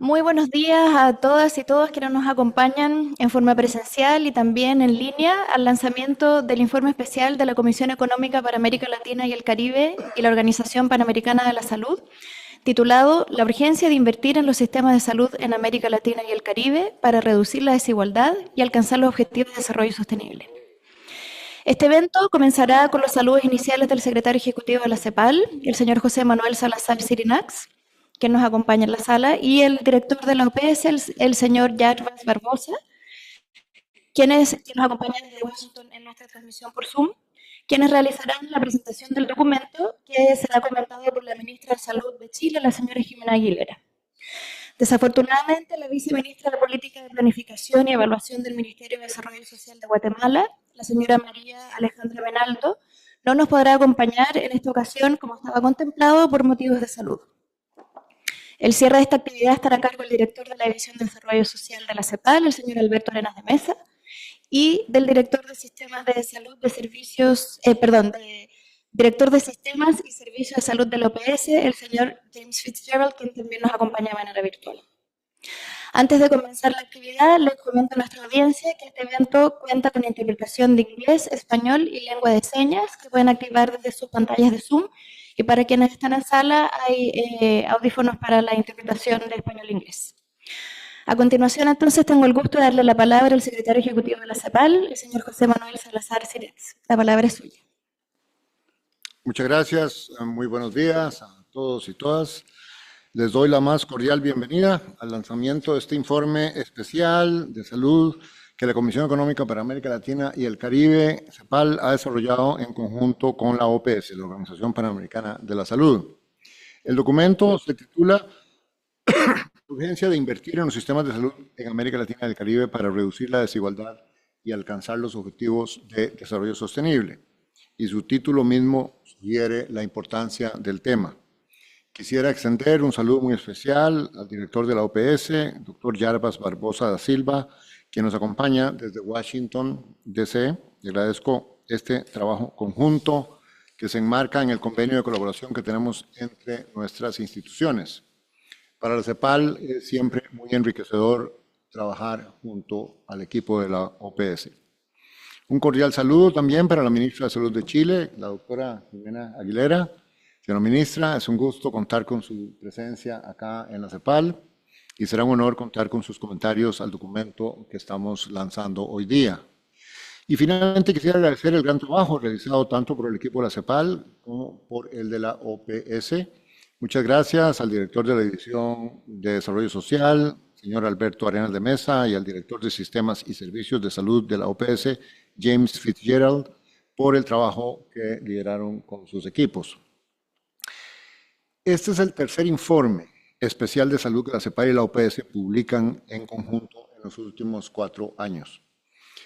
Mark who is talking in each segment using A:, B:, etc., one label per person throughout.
A: Muy buenos días a todas y todos quienes nos acompañan en forma presencial y también en línea al lanzamiento del informe especial de la Comisión Económica para América Latina y el Caribe y la Organización Panamericana de la Salud, titulado La urgencia de invertir en los sistemas de salud en América Latina y el Caribe para reducir la desigualdad y alcanzar los objetivos de desarrollo sostenible. Este evento comenzará con los saludos iniciales del secretario ejecutivo de la CEPAL, el señor José Manuel Salazar Sirinax, que nos acompaña en la sala, y el director de la OPS, el señor Jarbas Barbosa, quienes nos acompañan desde Washington en nuestra transmisión por Zoom, quienes realizarán la presentación del documento que será comentado por la ministra de Salud de Chile, la señora Jimena Aguilera. Desafortunadamente, la viceministra de Política de Planificación y Evaluación del Ministerio de Desarrollo Social de Guatemala, la señora María Alejandra Benaldo, no nos podrá acompañar en esta ocasión como estaba contemplado por motivos de salud. El cierre de esta actividad estará a cargo del director de la División de Desarrollo Social de la CEPAL, el señor Alberto Arenas de Mesa, y del director de Sistemas de Salud de Servicios, director de Sistemas y Servicios de Salud de la OPS, el señor James Fitzgerald, quien también nos acompaña de manera virtual. Antes de comenzar la actividad, les comento a nuestra audiencia que este evento cuenta con interpretación de inglés, español y lengua de señas que pueden activar desde sus pantallas de Zoom. Y para quienes están en sala, hay audífonos para la interpretación de español-inglés. A continuación, entonces, tengo el gusto de darle la palabra al secretario ejecutivo de la CEPAL, el señor José Manuel Salazar Sirinax. La palabra es suya.
B: Muchas gracias, muy buenos días a todos y todas. Les doy la más cordial bienvenida al lanzamiento de este informe especial de salud que la Comisión Económica para América Latina y el Caribe, CEPAL, ha desarrollado en conjunto con la OPS, la Organización Panamericana de la Salud. El documento se titula Urgencia de invertir en los sistemas de salud en América Latina y el Caribe para reducir la desigualdad y alcanzar los objetivos de desarrollo sostenible. Y su título mismo sugiere la importancia del tema. Quisiera extender un saludo muy especial al director de la OPS, doctor Jarbas Barbosa da Silva, quien nos acompaña desde Washington, D.C. Le agradezco este trabajo conjunto que se enmarca en el convenio de colaboración que tenemos entre nuestras instituciones. Para la CEPAL es siempre muy enriquecedor trabajar junto al equipo de la OPS. Un cordial saludo también para la ministra de Salud de Chile, la doctora Jimena Aguilera. Señora ministra, es un gusto contar con su presencia acá en la CEPAL y será un honor contar con sus comentarios al documento que estamos lanzando hoy día. Y finalmente quisiera agradecer el gran trabajo realizado tanto por el equipo de la CEPAL como por el de la OPS. Muchas gracias al director de la División de Desarrollo Social, señor Alberto Arenas de Mesa, y al director de Sistemas y Servicios de Salud de la OPS, James Fitzgerald, por el trabajo que lideraron con sus equipos. Este es el tercer informe especial de salud que la CEPAL y la OPS publican en conjunto en los últimos 4 años.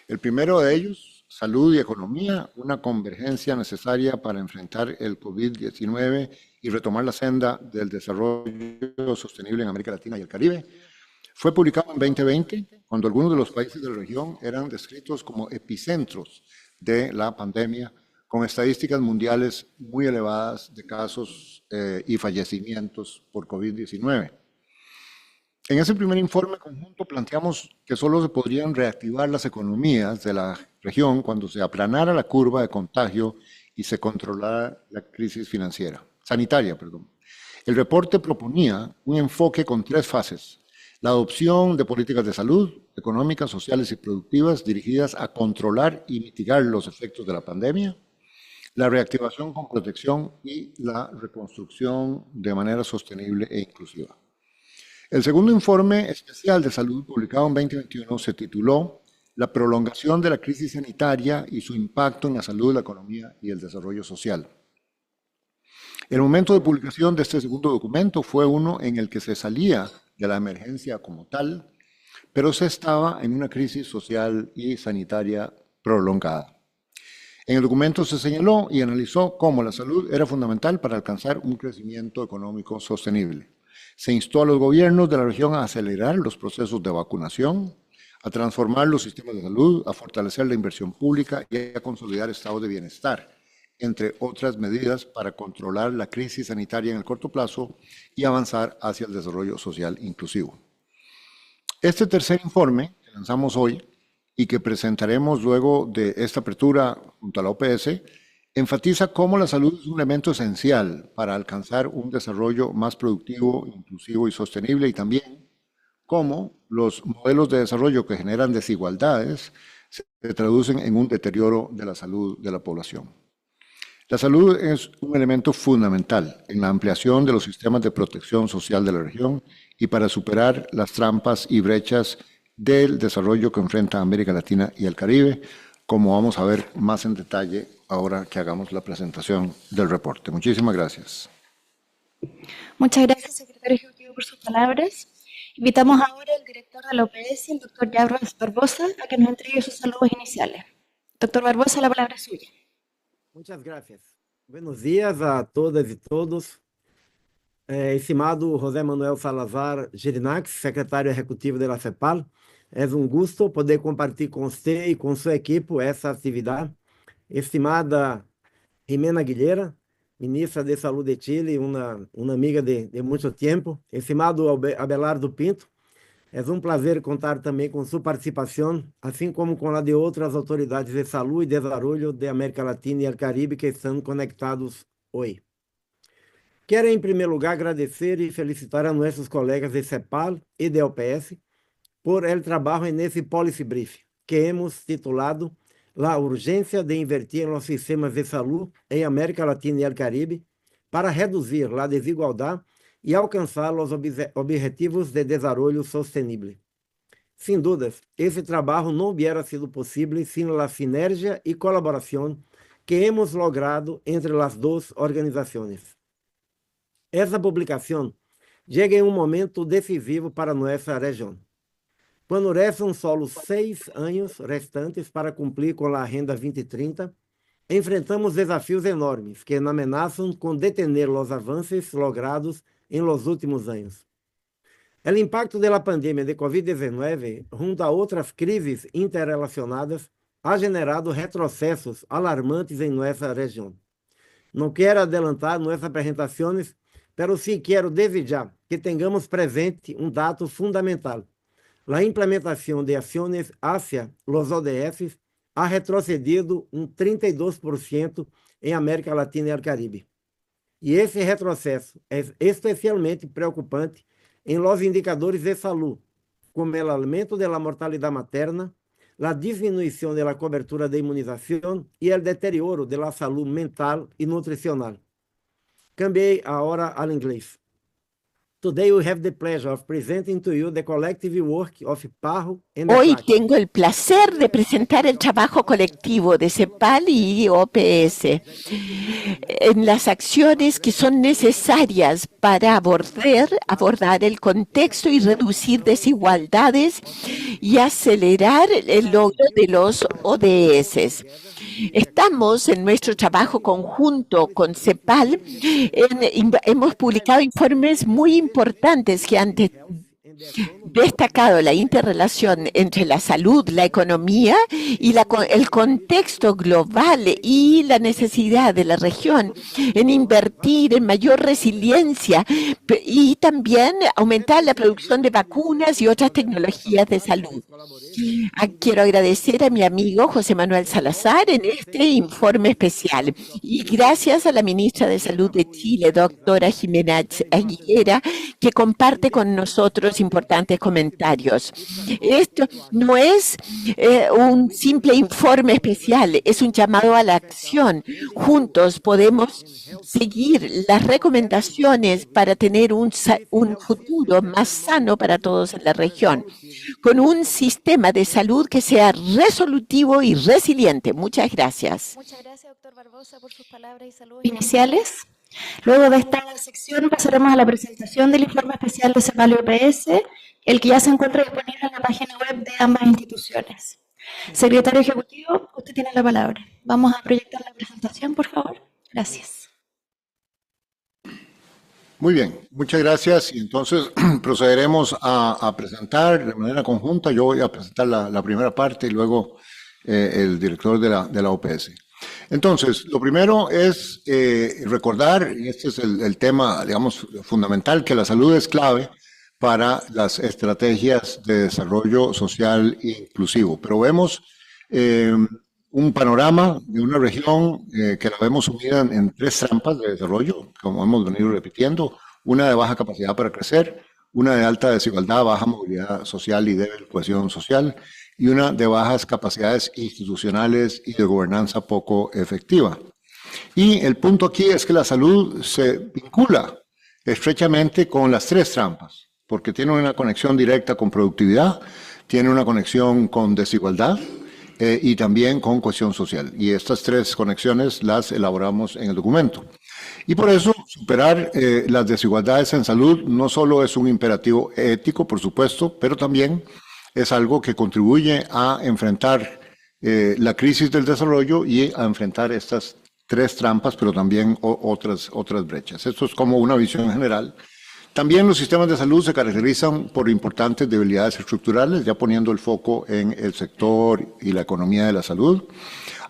B: El primero de ellos, Salud y Economía, una convergencia necesaria para enfrentar el COVID-19 y retomar la senda del desarrollo sostenible en América Latina y el Caribe, fue publicado en 2020, cuando algunos de los países de la región eran descritos como epicentros de la pandemia, con estadísticas mundiales muy elevadas de casos y fallecimientos por COVID-19. En ese primer informe conjunto planteamos que solo se podrían reactivar las economías de la región cuando se aplanara la curva de contagio y se controlara la crisis sanitaria. El reporte proponía un enfoque con 3 fases. La adopción de políticas de salud, económicas, sociales y productivas dirigidas a controlar y mitigar los efectos de la pandemia, la reactivación con protección y la reconstrucción de manera sostenible e inclusiva. El segundo informe especial de salud publicado en 2021 se tituló La prolongación de la crisis sanitaria y su impacto en la salud, la economía y el desarrollo social. El momento de publicación de este segundo documento fue uno en el que se salía de la emergencia como tal, pero se estaba en una crisis social y sanitaria prolongada. En el documento se señaló y analizó cómo la salud era fundamental para alcanzar un crecimiento económico sostenible. Se instó a los gobiernos de la región a acelerar los procesos de vacunación, a transformar los sistemas de salud, a fortalecer la inversión pública y a consolidar estados de bienestar, entre otras medidas para controlar la crisis sanitaria en el corto plazo y avanzar hacia el desarrollo social inclusivo. Este tercer informe que lanzamos hoy y que presentaremos luego de esta apertura junto a la OPS, enfatiza cómo la salud es un elemento esencial para alcanzar un desarrollo más productivo, inclusivo y sostenible, y también cómo los modelos de desarrollo que generan desigualdades se traducen en un deterioro de la salud de la población. La salud es un elemento fundamental en la ampliación de los sistemas de protección social de la región y para superar las trampas y brechas del desarrollo que enfrenta América Latina y el Caribe, como vamos a ver más en detalle ahora que hagamos la presentación del reporte. Muchísimas gracias.
A: Muchas gracias, secretario ejecutivo, por sus palabras. Invitamos ahora al director de la OPS, el doctor Yabros Barbosa, a que nos entregue sus saludos iniciales. Doctor Barbosa, la palabra es suya.
C: Muchas gracias. Buenos días a todas y todos. Estimado José Manuel Salazar Girinax, secretário executivo da CEPAL, é gusto poder compartilhar com você e com sua equipe essa atividade. Estimada Jimena Aguilera, ministra de Saúde de Chile, uma amiga de muito tempo. Estimado Abelardo Pinto, é prazer contar também com sua participação, assim como com a de outras autoridades de saúde e desenvolvimento de América Latina e o Caribe que estão conectados hoje. Quero, em primeiro lugar, agradecer e felicitar a nossos colegas de CEPAL e de OPS por el trabalho nesse Policy Brief, que hemos titulado La urgência de invertir em los sistemas de saúde em América Latina e el Caribe para reduzir a desigualdade e alcançar os objetivos de desenvolvimento sostenible. Sem dúvidas, esse trabalho não hubiera sido possível sem a sinergia e colaboração que hemos logrado entre as duas organizações. Essa publicação chega em momento decisivo para nossa região. Quando restam só os 6 anos restantes para cumprir com a Agenda 2030, enfrentamos desafios enormes que ameaçam com detener os avanços logrados em los últimos anos. O impacto da pandemia de Covid-19, junto a outras crises interrelacionadas, ha generado retrocessos alarmantes em nossa região. Não quero adelantar nossas apresentações, mas sim quero desejar que tenhamos presente dado fundamental. A implementação de ações hacia los ODFs ha retrocedido 32% em América Latina e el Caribe. E esse retrocesso é especialmente preocupante em los indicadores de saúde, como o aumento da mortalidade materna, a diminuição da cobertura de imunização e o deterioro da saúde mental e nutricional. Cambiei agora ao inglês. Today we have the pleasure of presenting to you the collective work of PAHO and
D: Hoy tengo el placer de presentar el trabajo colectivo de CEPAL y OPS en las acciones que son necesarias para abordar el contexto y reducir desigualdades y acelerar el logro de los ODS. Estamos en nuestro trabajo conjunto con CEPAL, hemos publicado informes muy importantes que han destacado la interrelación entre la salud, la economía y el contexto global y la necesidad de la región en invertir en mayor resiliencia y también aumentar la producción de vacunas y otras tecnologías de salud. Quiero agradecer a mi amigo José Manuel Salazar en este informe especial y gracias a la ministra de Salud de Chile, doctora Jimena Aguilera, que comparte con nosotros importantes comentarios. Esto no es un simple informe especial, es un llamado a la acción. Juntos podemos seguir las recomendaciones para tener un futuro más sano para todos en la región, con un sistema de salud que sea resolutivo y resiliente. Muchas gracias.
A: Muchas gracias, doctor Barbosa, por sus palabras y saludos iniciales. Luego de esta sección pasaremos a la presentación del informe especial de CEPAL y OPS, el que ya se encuentra disponible en la página web de ambas instituciones. Secretario Ejecutivo, usted tiene la palabra. Vamos a proyectar la presentación, por favor. Gracias.
B: Muy bien, muchas gracias. Y entonces procederemos a presentar de manera conjunta. Yo voy a presentar la primera parte y luego el director de la OPS. Entonces, lo primero es recordar, y este es el tema, digamos, fundamental, que la salud es clave para las estrategias de desarrollo social inclusivo. Pero vemos un panorama de una región que la vemos sumida en tres trampas de desarrollo, como hemos venido repitiendo: una de baja capacidad para crecer, una de alta desigualdad, baja movilidad social y débil cohesión social, y una de bajas capacidades institucionales y de gobernanza poco efectiva. Y el punto aquí es que la salud se vincula estrechamente con las tres trampas, porque tiene una conexión directa con productividad, tiene una conexión con desigualdad y también con cohesión social. Y estas tres conexiones las elaboramos en el documento. Y por eso superar las desigualdades en salud no solo es un imperativo ético, por supuesto, pero también es algo que contribuye a enfrentar la crisis del desarrollo y a enfrentar estas tres trampas, pero también otras brechas. Esto es como una visión general. También los sistemas de salud se caracterizan por importantes debilidades estructurales, ya poniendo el foco en el sector y la economía de la salud.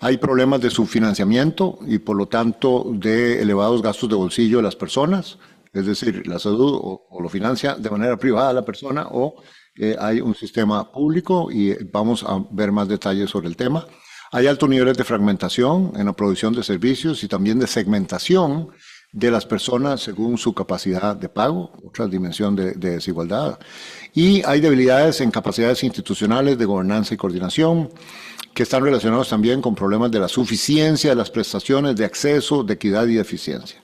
B: Hay problemas de subfinanciamiento y, por lo tanto, de elevados gastos de bolsillo de las personas, es decir, la salud o lo financia de manera privada la persona o hay un sistema público, y vamos a ver más detalles sobre el tema. Hay altos niveles de fragmentación en la provisión de servicios y también de segmentación de las personas según su capacidad de pago, otra dimensión de desigualdad. Y hay debilidades en capacidades institucionales de gobernanza y coordinación, que están relacionados también con problemas de la suficiencia de las prestaciones, de acceso, de equidad y de eficiencia.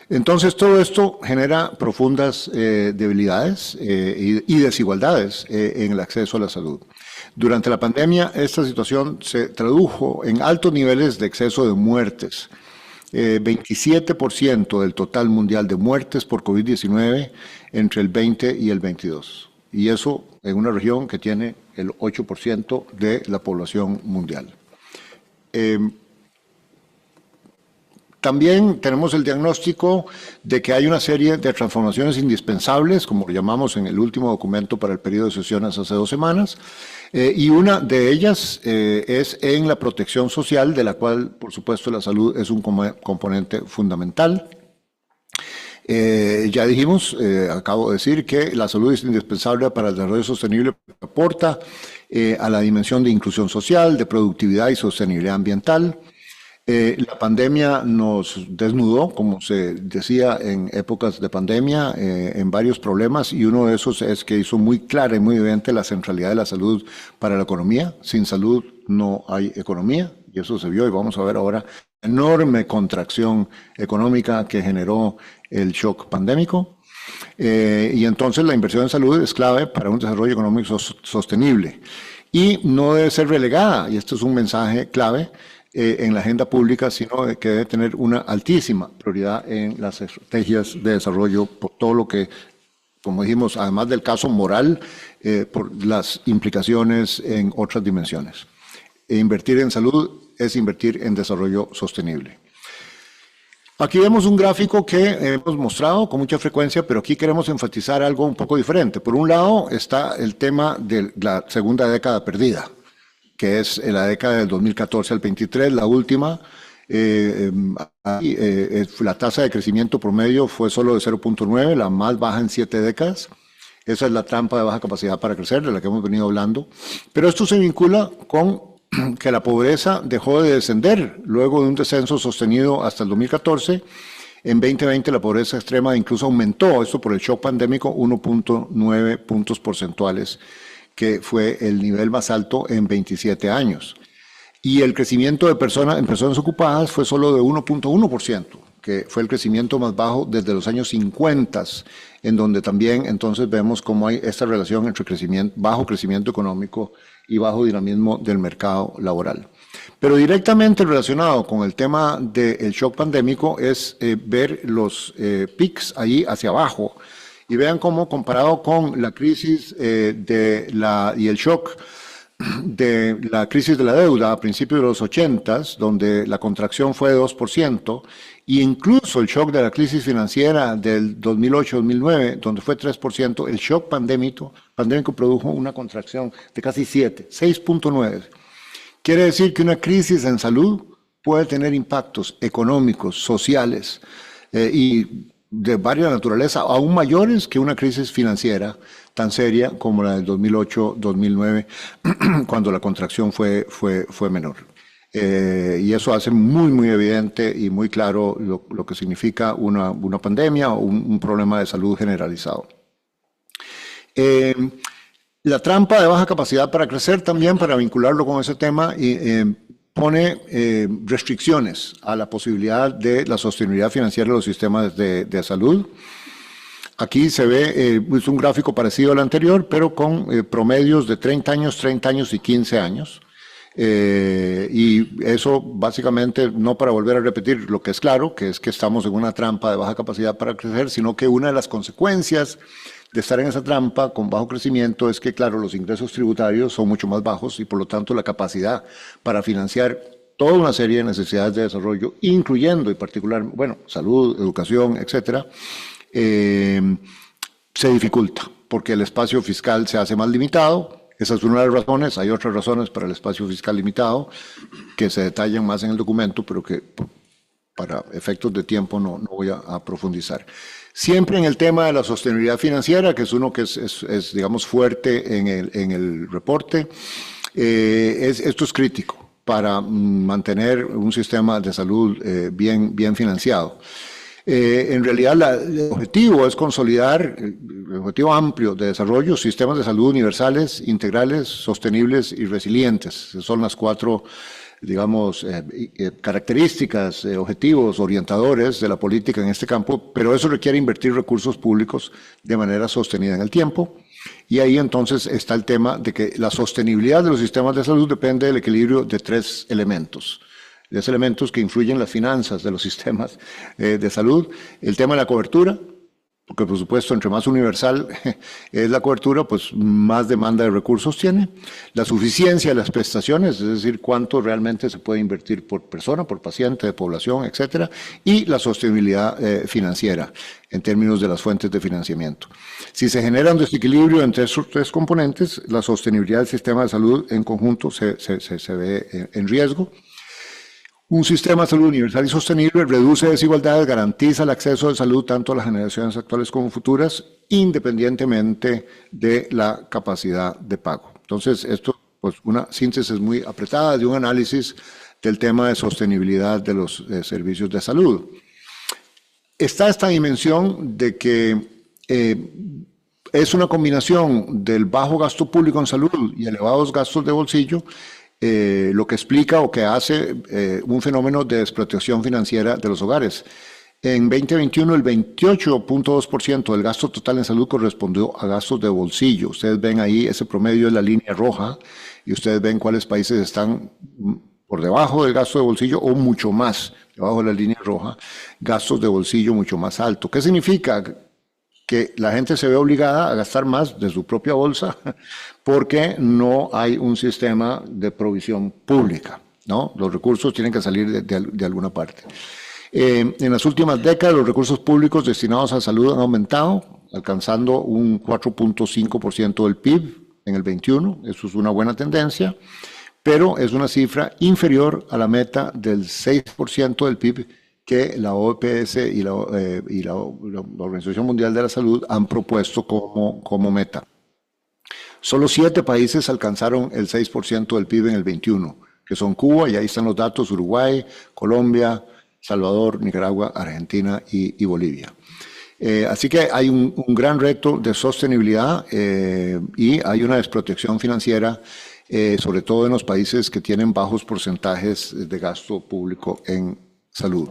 B: Entonces, todo esto genera profundas debilidades y desigualdades en el acceso a la salud. Durante la pandemia, esta situación se tradujo en altos niveles de exceso de muertes. 27% del total mundial de muertes por COVID-19 entre el 20 y el 22. Y eso en una región que tiene el 8% de la población mundial. También tenemos el diagnóstico de que hay una serie de transformaciones indispensables, como lo llamamos en el último documento para el periodo de sesiones hace 2 semanas, y una de ellas es en la protección social, de la cual, por supuesto, la salud es un componente fundamental. Ya dijimos, acabo de decir que la salud es indispensable para el desarrollo sostenible, porque aporta a la dimensión de inclusión social, de productividad y sostenibilidad ambiental. La pandemia nos desnudó, como se decía en épocas de pandemia, en varios problemas, y uno de esos es que hizo muy clara y muy evidente la centralidad de la salud para la economía. Sin salud no hay economía, y eso se vio, y vamos a ver ahora la enorme contracción económica que generó el shock pandémico. Y entonces la inversión en salud es clave para un desarrollo económico sostenible. Y no debe ser relegada, y esto es un mensaje clave, en la agenda pública, sino que debe tener una altísima prioridad en las estrategias de desarrollo, por todo lo que, como dijimos, además del caso moral, por las implicaciones en otras dimensiones. Invertir en salud es invertir en desarrollo sostenible. Aquí vemos un gráfico que hemos mostrado con mucha frecuencia, pero aquí queremos enfatizar algo un poco diferente. Por un lado está el tema de la segunda década perdida, que es la década del 2014 al 23, la última. La tasa de crecimiento promedio fue solo de 0.9, la más baja en 7 décadas. Esa es la trampa de baja capacidad para crecer, de la que hemos venido hablando. Pero esto se vincula con que la pobreza dejó de descender luego de un descenso sostenido hasta el 2014. En 2020 la pobreza extrema incluso aumentó, esto por el shock pandémico, 1.9 puntos porcentuales, que fue el nivel más alto en 27 años. Y el crecimiento de en personas ocupadas fue solo de 1.1%, que fue el crecimiento más bajo desde los años 50, en donde también entonces vemos cómo hay esta relación entre bajo crecimiento económico y bajo dinamismo del mercado laboral. Pero directamente relacionado con el tema del shock pandémico es ver los peaks ahí hacia abajo, y vean cómo, comparado con la crisis y el shock de la crisis de la deuda a principios de los 80s, donde la contracción fue de 2%, e incluso el shock de la crisis financiera del 2008-2009, donde fue 3%, el shock pandémico produjo una contracción de casi 6.9. Quiere decir que una crisis en salud puede tener impactos económicos, sociales, y de varias naturaleza, aún mayores que una crisis financiera tan seria como la del 2008-2009, cuando la contracción fue menor. Y eso hace muy evidente y muy claro lo que significa una pandemia o un problema de salud generalizado. La trampa de baja capacidad para crecer también, para vincularlo con ese tema, pone restricciones a la posibilidad de la sostenibilidad financiera de los sistemas de salud. Aquí se ve es un gráfico parecido al anterior, pero con promedios de 30 años y 15 años. Y eso básicamente, no para volver a repetir lo que es claro, que es que estamos en una trampa de baja capacidad para crecer, sino que una de las consecuencias de estar en esa trampa con bajo crecimiento es que, claro, los ingresos tributarios son mucho más bajos y por lo tanto la capacidad para financiar toda una serie de necesidades de desarrollo, incluyendo y particular, bueno, salud, educación, etcétera, se dificulta porque el espacio fiscal se hace más limitado. Esa es una de las razones. Hay otras razones para el espacio fiscal limitado que se detallan más en el documento, pero que para efectos de tiempo no voy a profundizar. Siempre en el tema de la sostenibilidad financiera, que es uno que es digamos, fuerte en el reporte, esto es crítico para mantener un sistema de salud bien financiado. En realidad el objetivo es consolidar el objetivo amplio de desarrollo, sistemas de salud universales, integrales, sostenibles y resilientes. Esas son las cuatro, digamos, características, objetivos, orientadores de la política en este campo, pero eso requiere invertir recursos públicos de manera sostenida en el tiempo. Y ahí entonces está el tema de que la sostenibilidad de los sistemas de salud depende del equilibrio de tres elementos que influyen en las finanzas de los sistemas de salud. El tema de la cobertura, porque por supuesto entre más universal es la cobertura, pues más demanda de recursos tiene. La suficiencia de las prestaciones, es decir, cuánto realmente se puede invertir por persona, por paciente, de población, etcétera. Y la sostenibilidad financiera, en términos de las fuentes de financiamiento. Si se genera un desequilibrio entre esos tres componentes, la sostenibilidad del sistema de salud en conjunto se ve en riesgo. Un sistema de salud universal y sostenible reduce desigualdades, garantiza el acceso de salud tanto a las generaciones actuales como futuras, independientemente de la capacidad de pago. Entonces, esto pues una síntesis muy apretada de un análisis del tema de sostenibilidad de los servicios de salud. Está esta dimensión de que es una combinación del bajo gasto público en salud y elevados gastos de bolsillo, lo que explica o que hace un fenómeno de desprotección financiera de los hogares. En 2021, el 28.2% del gasto total en salud correspondió a gastos de bolsillo. Ustedes ven ahí ese promedio de la línea roja y ustedes ven cuáles países están por debajo del gasto de bolsillo o mucho más debajo de la línea roja, gastos de bolsillo mucho más alto. ¿Qué significa? Que la gente se ve obligada a gastar más de su propia bolsa porque no hay un sistema de provisión pública, ¿no? Los recursos tienen que salir de alguna parte. En las últimas décadas, los recursos públicos destinados a salud han aumentado, alcanzando un 4.5% del PIB en el 21. Eso es una buena tendencia, pero es una cifra inferior a la meta del 6% del PIB que la OPS y la Organización Mundial de la Salud han propuesto como meta. Solo 7 países alcanzaron el 6% del PIB en el 21, que son Cuba, y ahí están los datos, Uruguay, Colombia, Salvador, Nicaragua, Argentina y Bolivia. Así que hay un gran reto de sostenibilidad y hay una desprotección financiera, sobre todo en los países que tienen bajos porcentajes de gasto público en salud.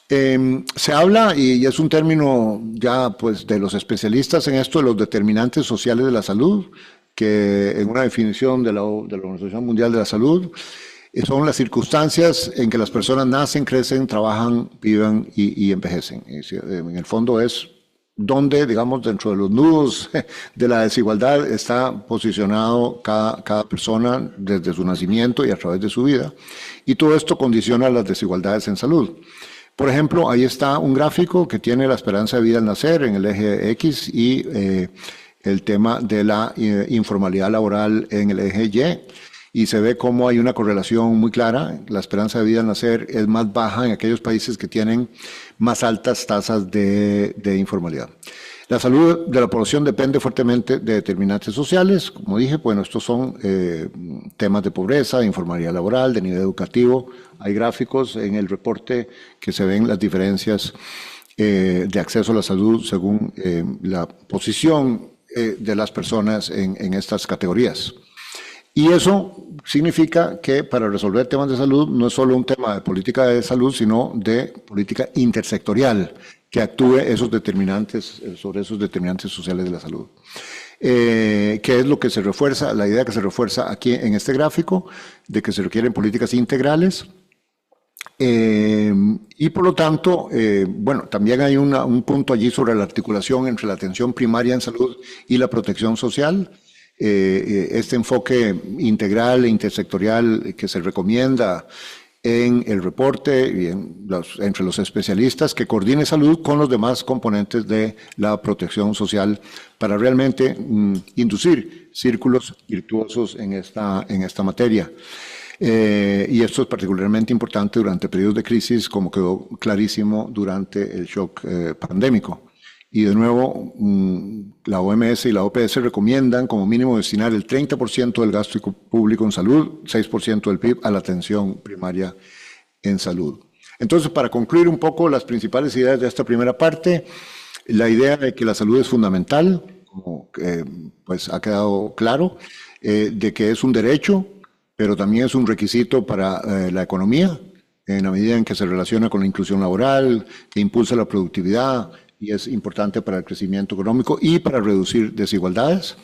B: Se habla, y es un término ya pues de los especialistas en esto, de los determinantes sociales de la salud, que en una definición de la Organización Mundial de la Salud, son las circunstancias en que las personas nacen, crecen, trabajan, viven y envejecen. En el fondo es donde, digamos, dentro de los nudos de la desigualdad está posicionado cada persona desde su nacimiento y a través de su vida. Y todo esto condiciona las desigualdades en salud. Por ejemplo, ahí está un gráfico que tiene la esperanza de vida al nacer en el eje X y el tema de la informalidad laboral en el eje Y. y se ve cómo hay una correlación muy clara. La esperanza de vida al nacer es más baja en aquellos países que tienen más altas tasas de informalidad. La salud de la población depende fuertemente de determinantes sociales. Como dije, bueno, estos son temas de pobreza, de informalidad laboral, de nivel educativo. Hay gráficos en el reporte que se ven las diferencias de acceso a la salud según la posición de las personas en estas categorías. Y eso significa que para resolver temas de salud no es solo un tema de política de salud, sino de política intersectorial que actúe sobre esos determinantes sociales de la salud. ¿Qué es lo que se refuerza? La idea que se refuerza aquí en este gráfico, de que se requieren políticas integrales. Y por lo tanto, bueno, también hay un punto allí sobre la articulación entre la atención primaria en salud y la protección social. Este enfoque integral e intersectorial que se recomienda en el reporte y entre los especialistas, que coordine salud con los demás componentes de la protección social para realmente inducir círculos virtuosos en esta materia. Y esto es particularmente importante durante periodos de crisis, como quedó clarísimo durante el shock pandémico. Y de nuevo, la OMS y la OPS recomiendan como mínimo destinar el 30% del gasto público en salud, 6% del PIB, a la atención primaria en salud. Entonces, para concluir un poco las principales ideas de esta primera parte, la idea de que la salud es fundamental, como pues ha quedado claro, de que es un derecho, pero también es un requisito para la economía, en la medida en que se relaciona con la inclusión laboral, que impulsa la productividad, y es importante para el crecimiento económico y para reducir desigualdades.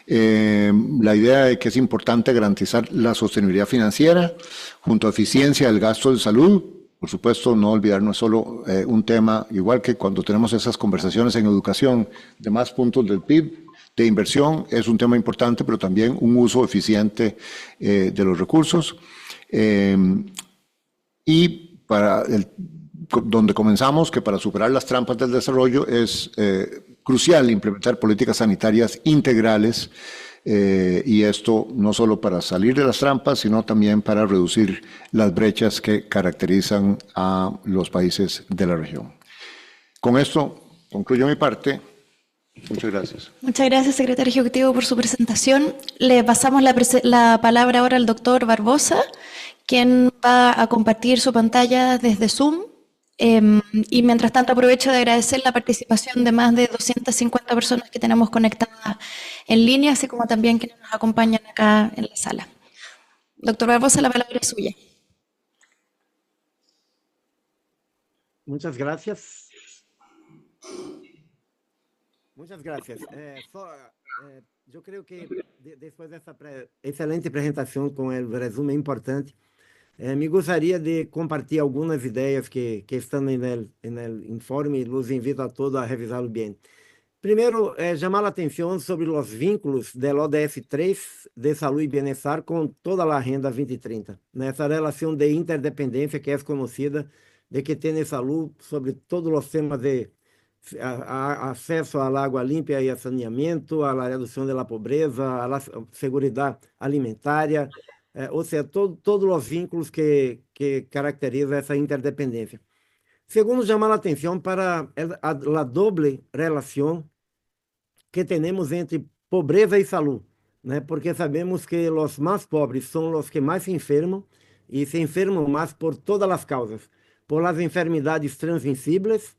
B: La idea de que es importante garantizar la sostenibilidad financiera junto a eficiencia del gasto de salud. Por supuesto, no olvidar, no es solo un tema, igual que cuando tenemos esas conversaciones en educación de más puntos del PIB, de inversión, es un tema importante, pero también un uso eficiente de los recursos. Y para donde comenzamos, que para superar las trampas del desarrollo es crucial implementar políticas sanitarias integrales, y esto no solo para salir de las trampas, sino también para reducir las brechas que caracterizan a los países de la región. Con esto concluyo mi parte. Muchas gracias.
A: Muchas gracias, secretario ejecutivo, por su presentación. Le pasamos la palabra ahora al doctor Barbosa, quien va a compartir su pantalla desde Zoom. Y mientras tanto aprovecho de agradecer la participación de más de 250 personas que tenemos conectadas en línea, así como también quienes nos acompañan acá en la sala. Doctor Barbosa, la palabra es suya.
C: Muchas gracias. Muchas gracias. Yo creo que después de esta excelente presentación con el resumen importante, me gostaria de compartilhar algumas ideias que estão no informe e los invito a todos a revisá-lo bem. Primeiro, chamar a atenção sobre os vínculos do ODS 3 de saúde e bem-estar com toda a Agenda 2030. Nessa relação de interdependência que é conhecida, de que tem saúde sobre todos os temas de acesso à água limpa e a saneamento, à redução da pobreza, à segurança alimentar, ou seja, todos os vínculos que caracterizam essa interdependência. Segundo, chamar a atenção para a doble relação que temos entre pobreza e saúde, né? Porque sabemos que os mais pobres são os que mais se enfermam, e se enfermam mais por todas as causas, por as enfermidades transmissíveis,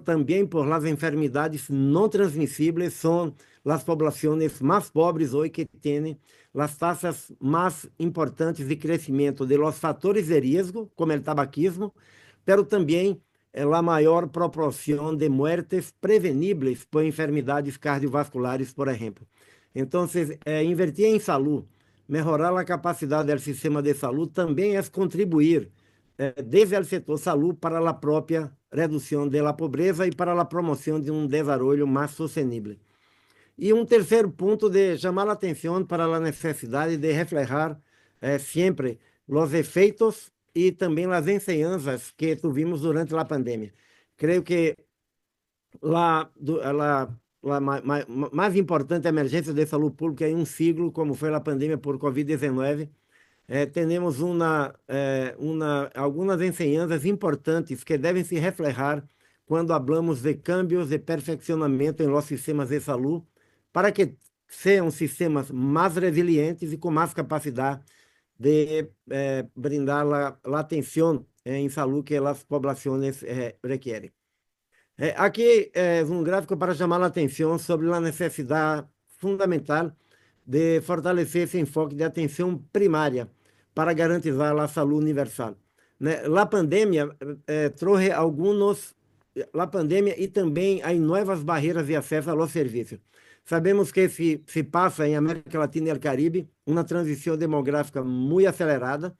C: também por as enfermidades não transmissíveis, são as populações mais pobres hoje que têm as taxas mais importantes de crescimento de los fatores de risco, como o tabaquismo, pero também a maior proporção de muertes preveníveis por enfermidades cardiovasculares, por exemplo. Então, invertir em saúde, melhorar a capacidade do sistema de saúde, também é contribuir desde o setor saúde para a própria redução da pobreza e para a promoção de desenvolvimento mais sustentável. E terceiro ponto de chamar a atenção para a necessidade de refletir sempre os efeitos e também as enseñanzas que tivemos durante a pandemia. Creio que mais importante emergência de saúde pública em um siglo, como foi a pandemia por Covid-19. Temos algumas enseñanças importantes que devem se reflejar quando falamos de cambios de perfeccionamento em los sistemas de saúde, para que sejam sistemas mais resilientes e com mais capacidade de brindar a atenção em saúde que as populações requerem. Aqui é um gráfico para chamar a atenção sobre a necessidade fundamental de fortalecer esse enfoque de atenção primária para garantir a saúde universal. A pandemia trouxe a pandemia e também as novas barreiras de acesso aos serviços. Sabemos que se passa em América Latina e o Caribe uma transição demográfica muito acelerada,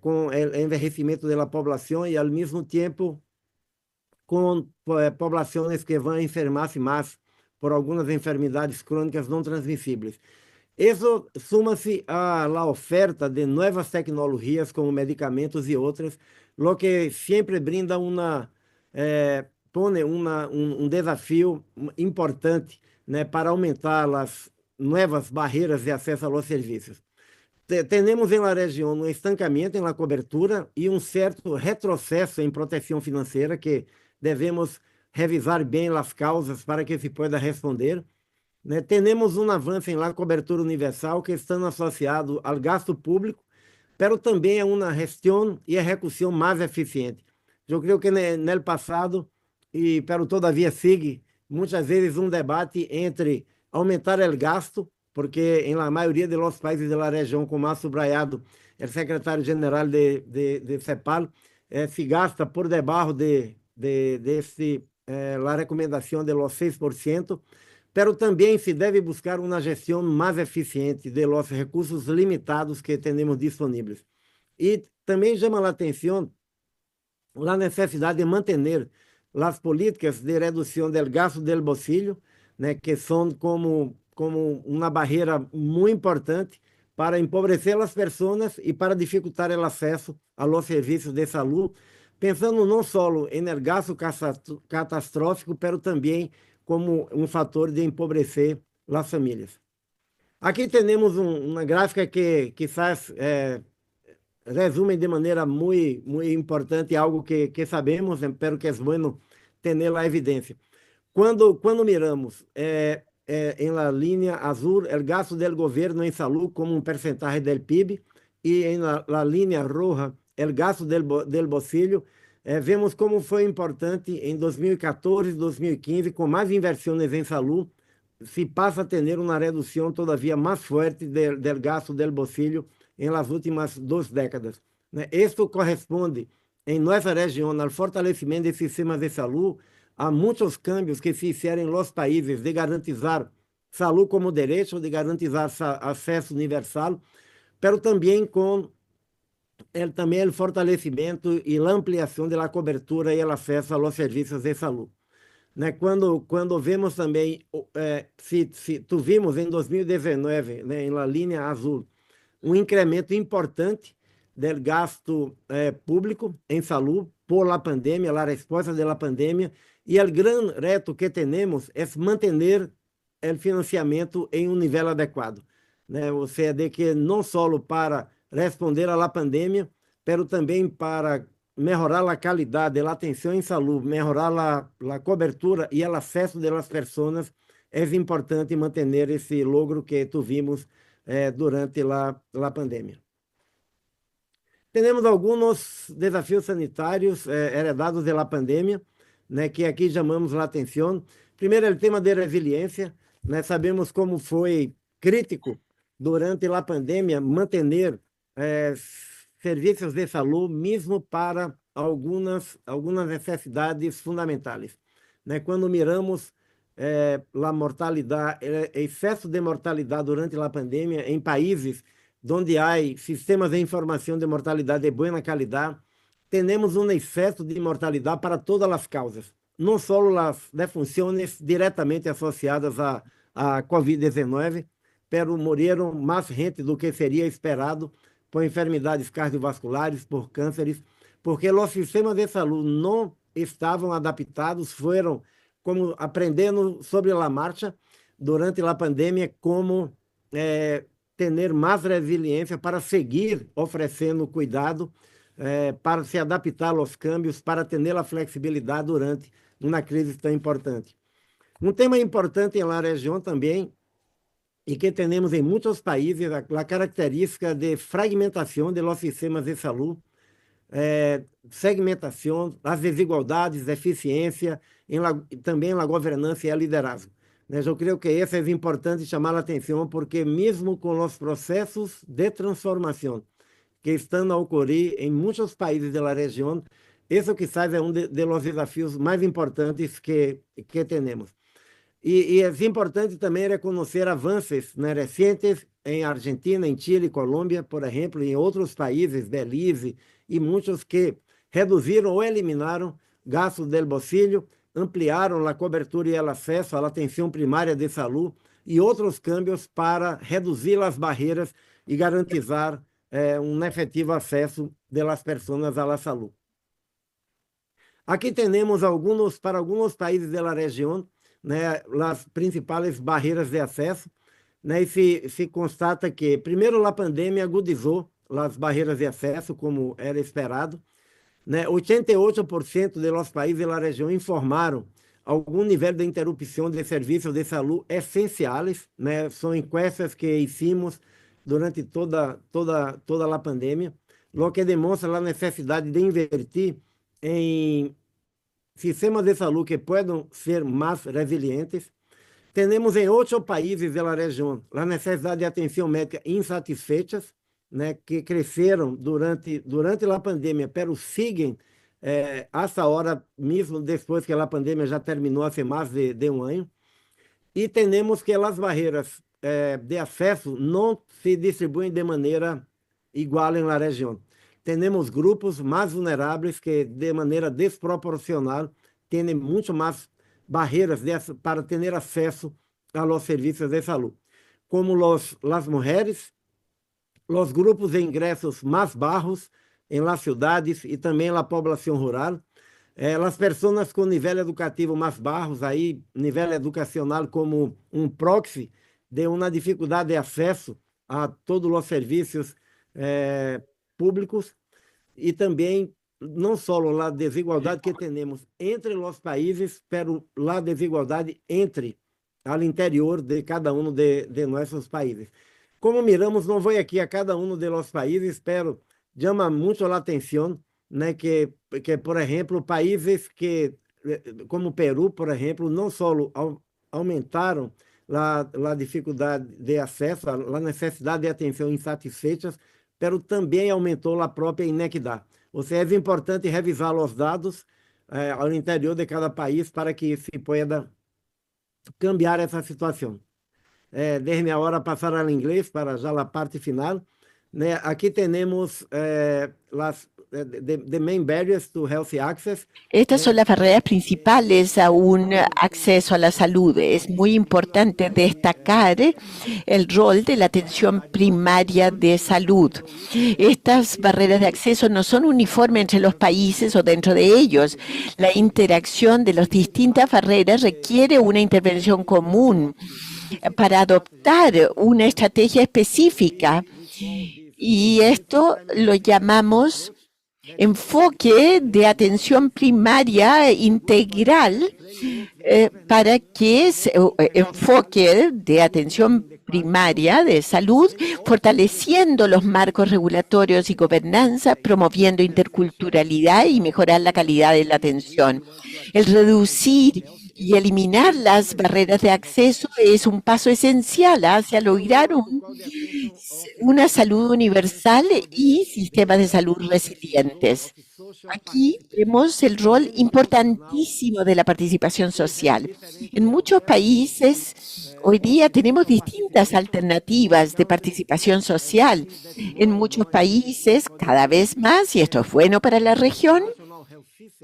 C: com o envelhecimento da população e, ao mesmo tempo, com populações que vão enfermar-se mais por algumas enfermidades crônicas não transmissíveis. Isso suma-se à oferta de novas tecnologias como medicamentos e outras, o que sempre brinda pone um desafio importante, né, para aumentar as novas barreiras de acesso aos serviços. Temos na região um estancamento na cobertura e um certo retrocesso em proteção financeira que devemos revisar bem as causas para que se possa responder. Temos um avanço na cobertura universal que está associado ao gasto público, mas também a uma gestão e execução mais eficiente. Eu creio que no passado, pero todavia sigue, muitas vezes um debate entre aumentar o gasto, porque em la maioria dos países da região, como ha subrayado o secretário-geral de CEPAL, se gasta por debaixo la recomendação de los 6%, pero também se deve buscar uma gestão mais eficiente de los recursos limitados que temos disponíveis. E também chama a atenção a necessidade de manter as políticas de redução do gasto do bolsillo, né, que são como uma barreira muito importante para empobrecer as pessoas e para dificultar o acesso aos serviços de saúde, pensando não só no gasto catastrófico, mas também como um fator de empobrecer as famílias. Aqui temos uma gráfica que quizás resume de maneira muito importante algo que sabemos, pero que é bueno ter a evidência. Quando miramos em la linha azul o gasto do governo em saúde como percentagem do PIB e em la linha roja o gasto do bolsillo, vemos como foi importante em 2014 e 2015, com mais inversões em saúde, se passa a ter uma redução todavia mais forte do gasto do bolsillo em las últimas 2 décadas. Isto corresponde, em nossa região, ao fortalecimento de sistemas de saúde, há muitos cambios que se fizeram em los países de garantizar saúde como direito, de garantizar acesso universal, mas também com o fortalecimento e a ampliação da cobertura e o acesso aos serviços de saúde. Quando vemos também, tuvimos em 2019, na linha azul, um incremento importante do gasto público em saúde por la pandemia, a resposta da pandemia, e o grande reto que temos é manter o financiamento em um nível adequado. Ou seja, de que não só para responder à pandemia, mas também para melhorar a qualidade da atenção em saúde, melhorar a cobertura e o acesso das pessoas, é importante manter esse logro que tivemos durante a pandemia. Temos alguns desafios sanitários heredados da pandemia, que aqui chamamos a atenção. Primeiro, o tema de resiliência. Sabemos como foi crítico durante a pandemia manter serviços de saúde, mesmo para algumas necessidades fundamentais. Quando miramos a mortalidade, excesso de mortalidade durante a pandemia em países onde há sistemas de informação de mortalidade de boa qualidade, temos um excesso de mortalidade para todas as causas, não só as defunções diretamente associadas à Covid-19, mas morreram mais gente do que seria esperado por enfermidades cardiovasculares, por cânceres, porque os sistemas de saúde não estavam adaptados, foram como aprendendo sobre a marcha durante a pandemia, como ter mais resiliência para seguir oferecendo cuidado, para se adaptar aos câmbios, para ter a flexibilidade durante uma crise tão importante. Um tema importante na região também, e que temos em muitos países, a característica de fragmentação de los sistemas de saúde, segmentação, as desigualdades, eficiência, também a governança e a liderança. Eu creio que isso é importante chamar a atenção, porque mesmo com os processos de transformação que estão a ocorrer em muitos países da região, isso quizás é dos desafios mais importantes que temos. E é importante também reconhecer avanços recentes em Argentina, em Chile, Colômbia, por exemplo, em outros países, Belize, e muitos que reduziram ou eliminaram gastos do bolsillo, ampliaram a cobertura e o acesso à atenção primária de saúde e outros câmbios para reduzir as barreiras e garantizar efetivo acesso das pessoas à saúde. Aqui temos para alguns países da região, as principais barreiras de acesso, e se constata que, primeiro, a pandemia agudizou as barreiras de acesso, como era esperado. 88% dos países da região informaram algum nível de interrupção de serviços de saúde essenciais. São encuestas que hicimos durante toda a pandemia, o que demonstra a necessidade de invertir em sistemas de saúde que possam ser mais resilientes. Temos em 8 países da região a necessidade de atenção médica insatisfeitas, que cresceram durante a pandemia, pero siguen hasta agora, mesmo depois que a pandemia já terminou há mais de um ano. E temos que as barreiras de acesso não se distribuem de maneira igual na região. Temos grupos mais vulneráveis que, de maneira desproporcional, têm muito mais barreiras para ter acesso aos serviços de saúde, como as mulheres, os grupos de ingressos mais baixos em las cidades e também a população rural, as pessoas com nível educativo mais baixos, aí nível educacional como um proxy de uma dificuldade de acesso a todos os serviços públicos, e também não só a desigualdade que temos entre os países, pero a desigualdade entre ao interior de cada de nossos países. Como miramos, não vou aqui a cada dos países, pero chama muito a atenção, que, por exemplo, países como Peru, por exemplo, não só aumentaram a dificuldade de acesso, a necessidade de atenção insatisfeitas, pero também aumentou a própria inequidade. Ou seja, é importante revisar os dados ao interior de cada país para que se possa cambiar essa situação. Deixe-me agora passar ao inglês para já a parte final. Aqui temos the main barriers to healthy access.
D: Estas son las barreras principales a un acceso a la salud. Es muy importante destacar el rol de la atención primaria de salud. Estas barreras de acceso no son uniformes entre los países o dentro de ellos. La interacción de las distintas barreras requiere una intervención común para adoptar una estrategia específica. Y esto lo llamamos enfoque de atención primaria integral, para que enfoque de atención primaria de salud, fortaleciendo los marcos regulatorios y gobernanza, promoviendo interculturalidad y mejorar la calidad de la atención. El reducir y eliminar las barreras de acceso es un paso esencial hacia lograr una salud universal y sistemas de salud resilientes. Aquí vemos el rol importantísimo de la participación social. En muchos países hoy día tenemos distintas alternativas de participación social. En muchos países, cada vez más, y esto es bueno para la región,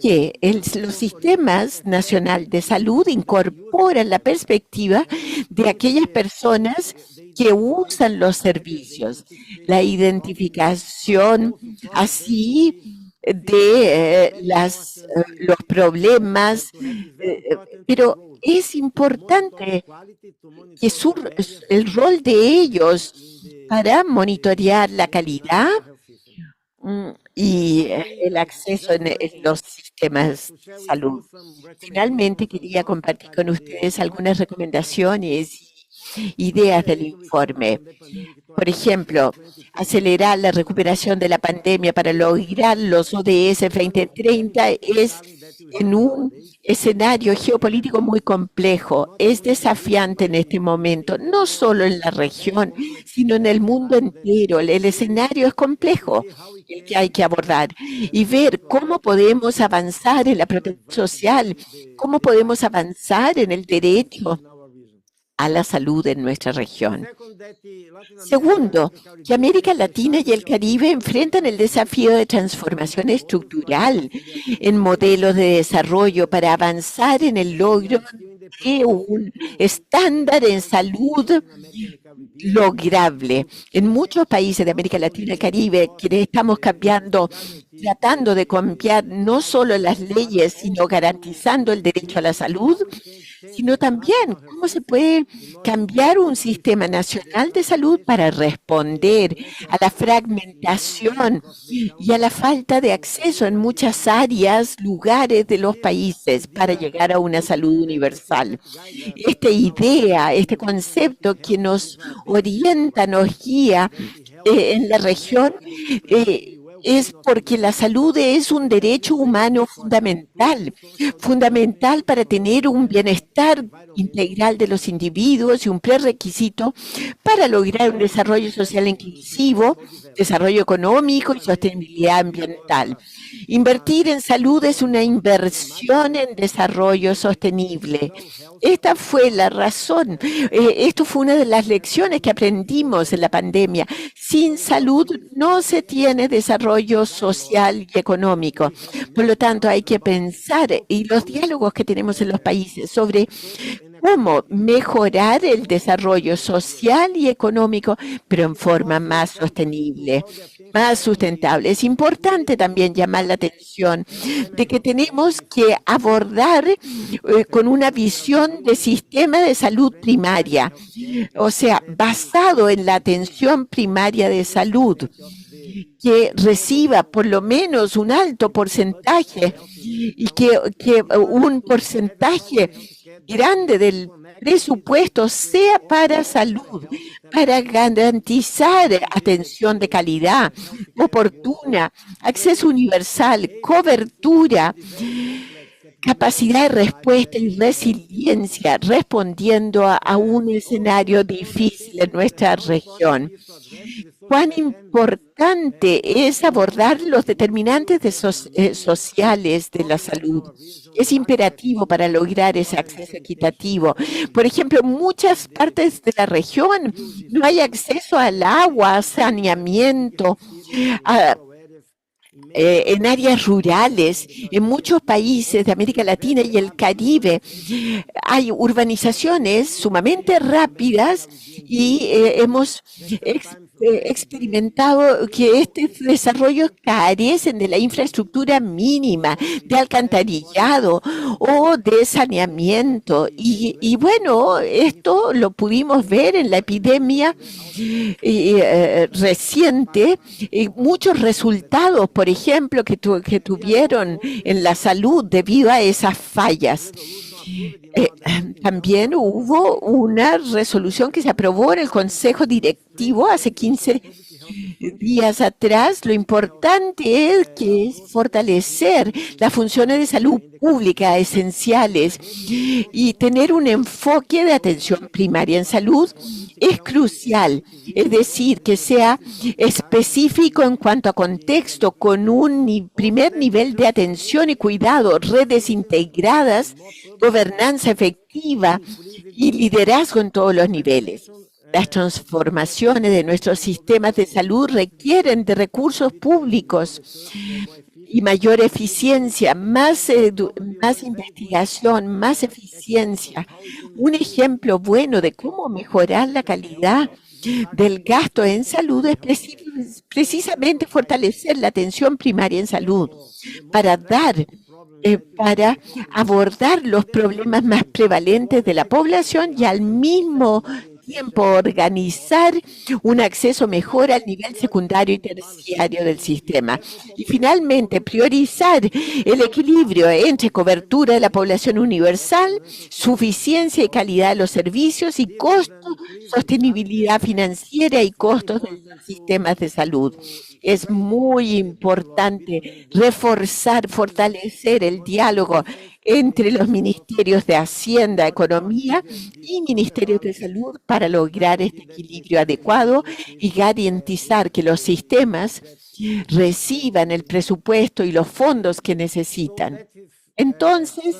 D: que los sistemas nacional de salud incorporan la perspectiva de aquellas personas que usan los servicios, la identificación así de los problemas pero es importante que el rol de ellos para monitorear la calidad y el acceso en los sistemas de salud. Finalmente, quería compartir con ustedes algunas recomendaciones y ideas del informe. Por ejemplo, acelerar la recuperación de la pandemia para lograr los ODS 2030 es en un escenario geopolítico muy complejo. Es desafiante en este momento, no solo en la región, sino en el mundo entero. El escenario es complejo, el que hay que abordar, y ver cómo podemos avanzar en la protección social, cómo podemos avanzar en el derecho a la salud en nuestra región. Segundo, que América Latina y el Caribe enfrentan el desafío de transformación estructural en modelos de desarrollo para avanzar en el logro de un estándar en salud lograble. En muchos países de América Latina y el Caribe, que estamos tratando de cambiar no solo las leyes, sino garantizando el derecho a la salud, sino también cómo se puede cambiar un sistema nacional de salud para responder a la fragmentación y a la falta de acceso en muchas áreas, lugares de los países para llegar a una salud universal. Esta idea, este concepto que nos orienta, nos guía en la región, es porque la salud es un derecho humano fundamental para tener un bienestar integral de los individuos y un prerequisito para lograr un desarrollo social inclusivo, desarrollo económico y sostenibilidad ambiental. Invertir en salud es una inversión en desarrollo sostenible. Esta fue la razón. Esto fue una de las lecciones que aprendimos en la pandemia. Sin salud no se tiene desarrollo social y económico. Por lo tanto, hay que pensar, y los diálogos que tenemos en los países sobre cómo mejorar el desarrollo social y económico, pero en forma más sostenible, más sustentable. Es importante también llamar la atención de que tenemos que abordar con una visión de sistema de salud primaria, o sea, basado en la atención primaria de salud, que reciba por lo menos un alto porcentaje y que un porcentaje grande del presupuesto sea para salud, para garantizar atención de calidad, oportuna, acceso universal, cobertura, capacidad de respuesta y resiliencia, respondiendo a un escenario difícil en nuestra región. Cuán importante es abordar los determinantes sociales de la salud. Es imperativo para lograr ese acceso equitativo. Por ejemplo, en muchas partes de la región no hay acceso al agua, saneamiento, en áreas rurales, en muchos países de América Latina y el Caribe, hay urbanizaciones sumamente rápidas y hemos experimentado que estos desarrollos carecen de la infraestructura mínima de alcantarillado o de saneamiento. Y bueno, esto lo pudimos ver en la epidemia reciente, muchos resultados, por ejemplo, que tuvieron en la salud debido a esas fallas. También hubo una resolución que se aprobó en el Consejo Directivo hace 15 días atrás. Lo importante es fortalecer las funciones de salud pública esenciales y tener un enfoque de atención primaria en salud es crucial, es decir, que sea específico en cuanto a contexto, con un primer nivel de atención y cuidado, redes integradas, gobernanza efectiva y liderazgo en todos los niveles. Las transformaciones de nuestros sistemas de salud requieren de recursos públicos y mayor eficiencia, más investigación, más eficiencia. Un ejemplo bueno de cómo mejorar la calidad del gasto en salud es precisamente fortalecer la atención primaria en salud para dar para abordar los problemas más prevalentes de la población y al mismo tiempo organizar un acceso mejor al nivel secundario y terciario del sistema. Y finalmente, priorizar el equilibrio entre cobertura de la población universal, suficiencia y calidad de los servicios y costos, sostenibilidad financiera y costos de los sistemas de salud. Es muy importante reforzar, fortalecer el diálogo entre los ministerios de Hacienda, Economía y Ministerios de Salud para lograr este equilibrio adecuado y garantizar que los sistemas reciban el presupuesto y los fondos que necesitan. Entonces,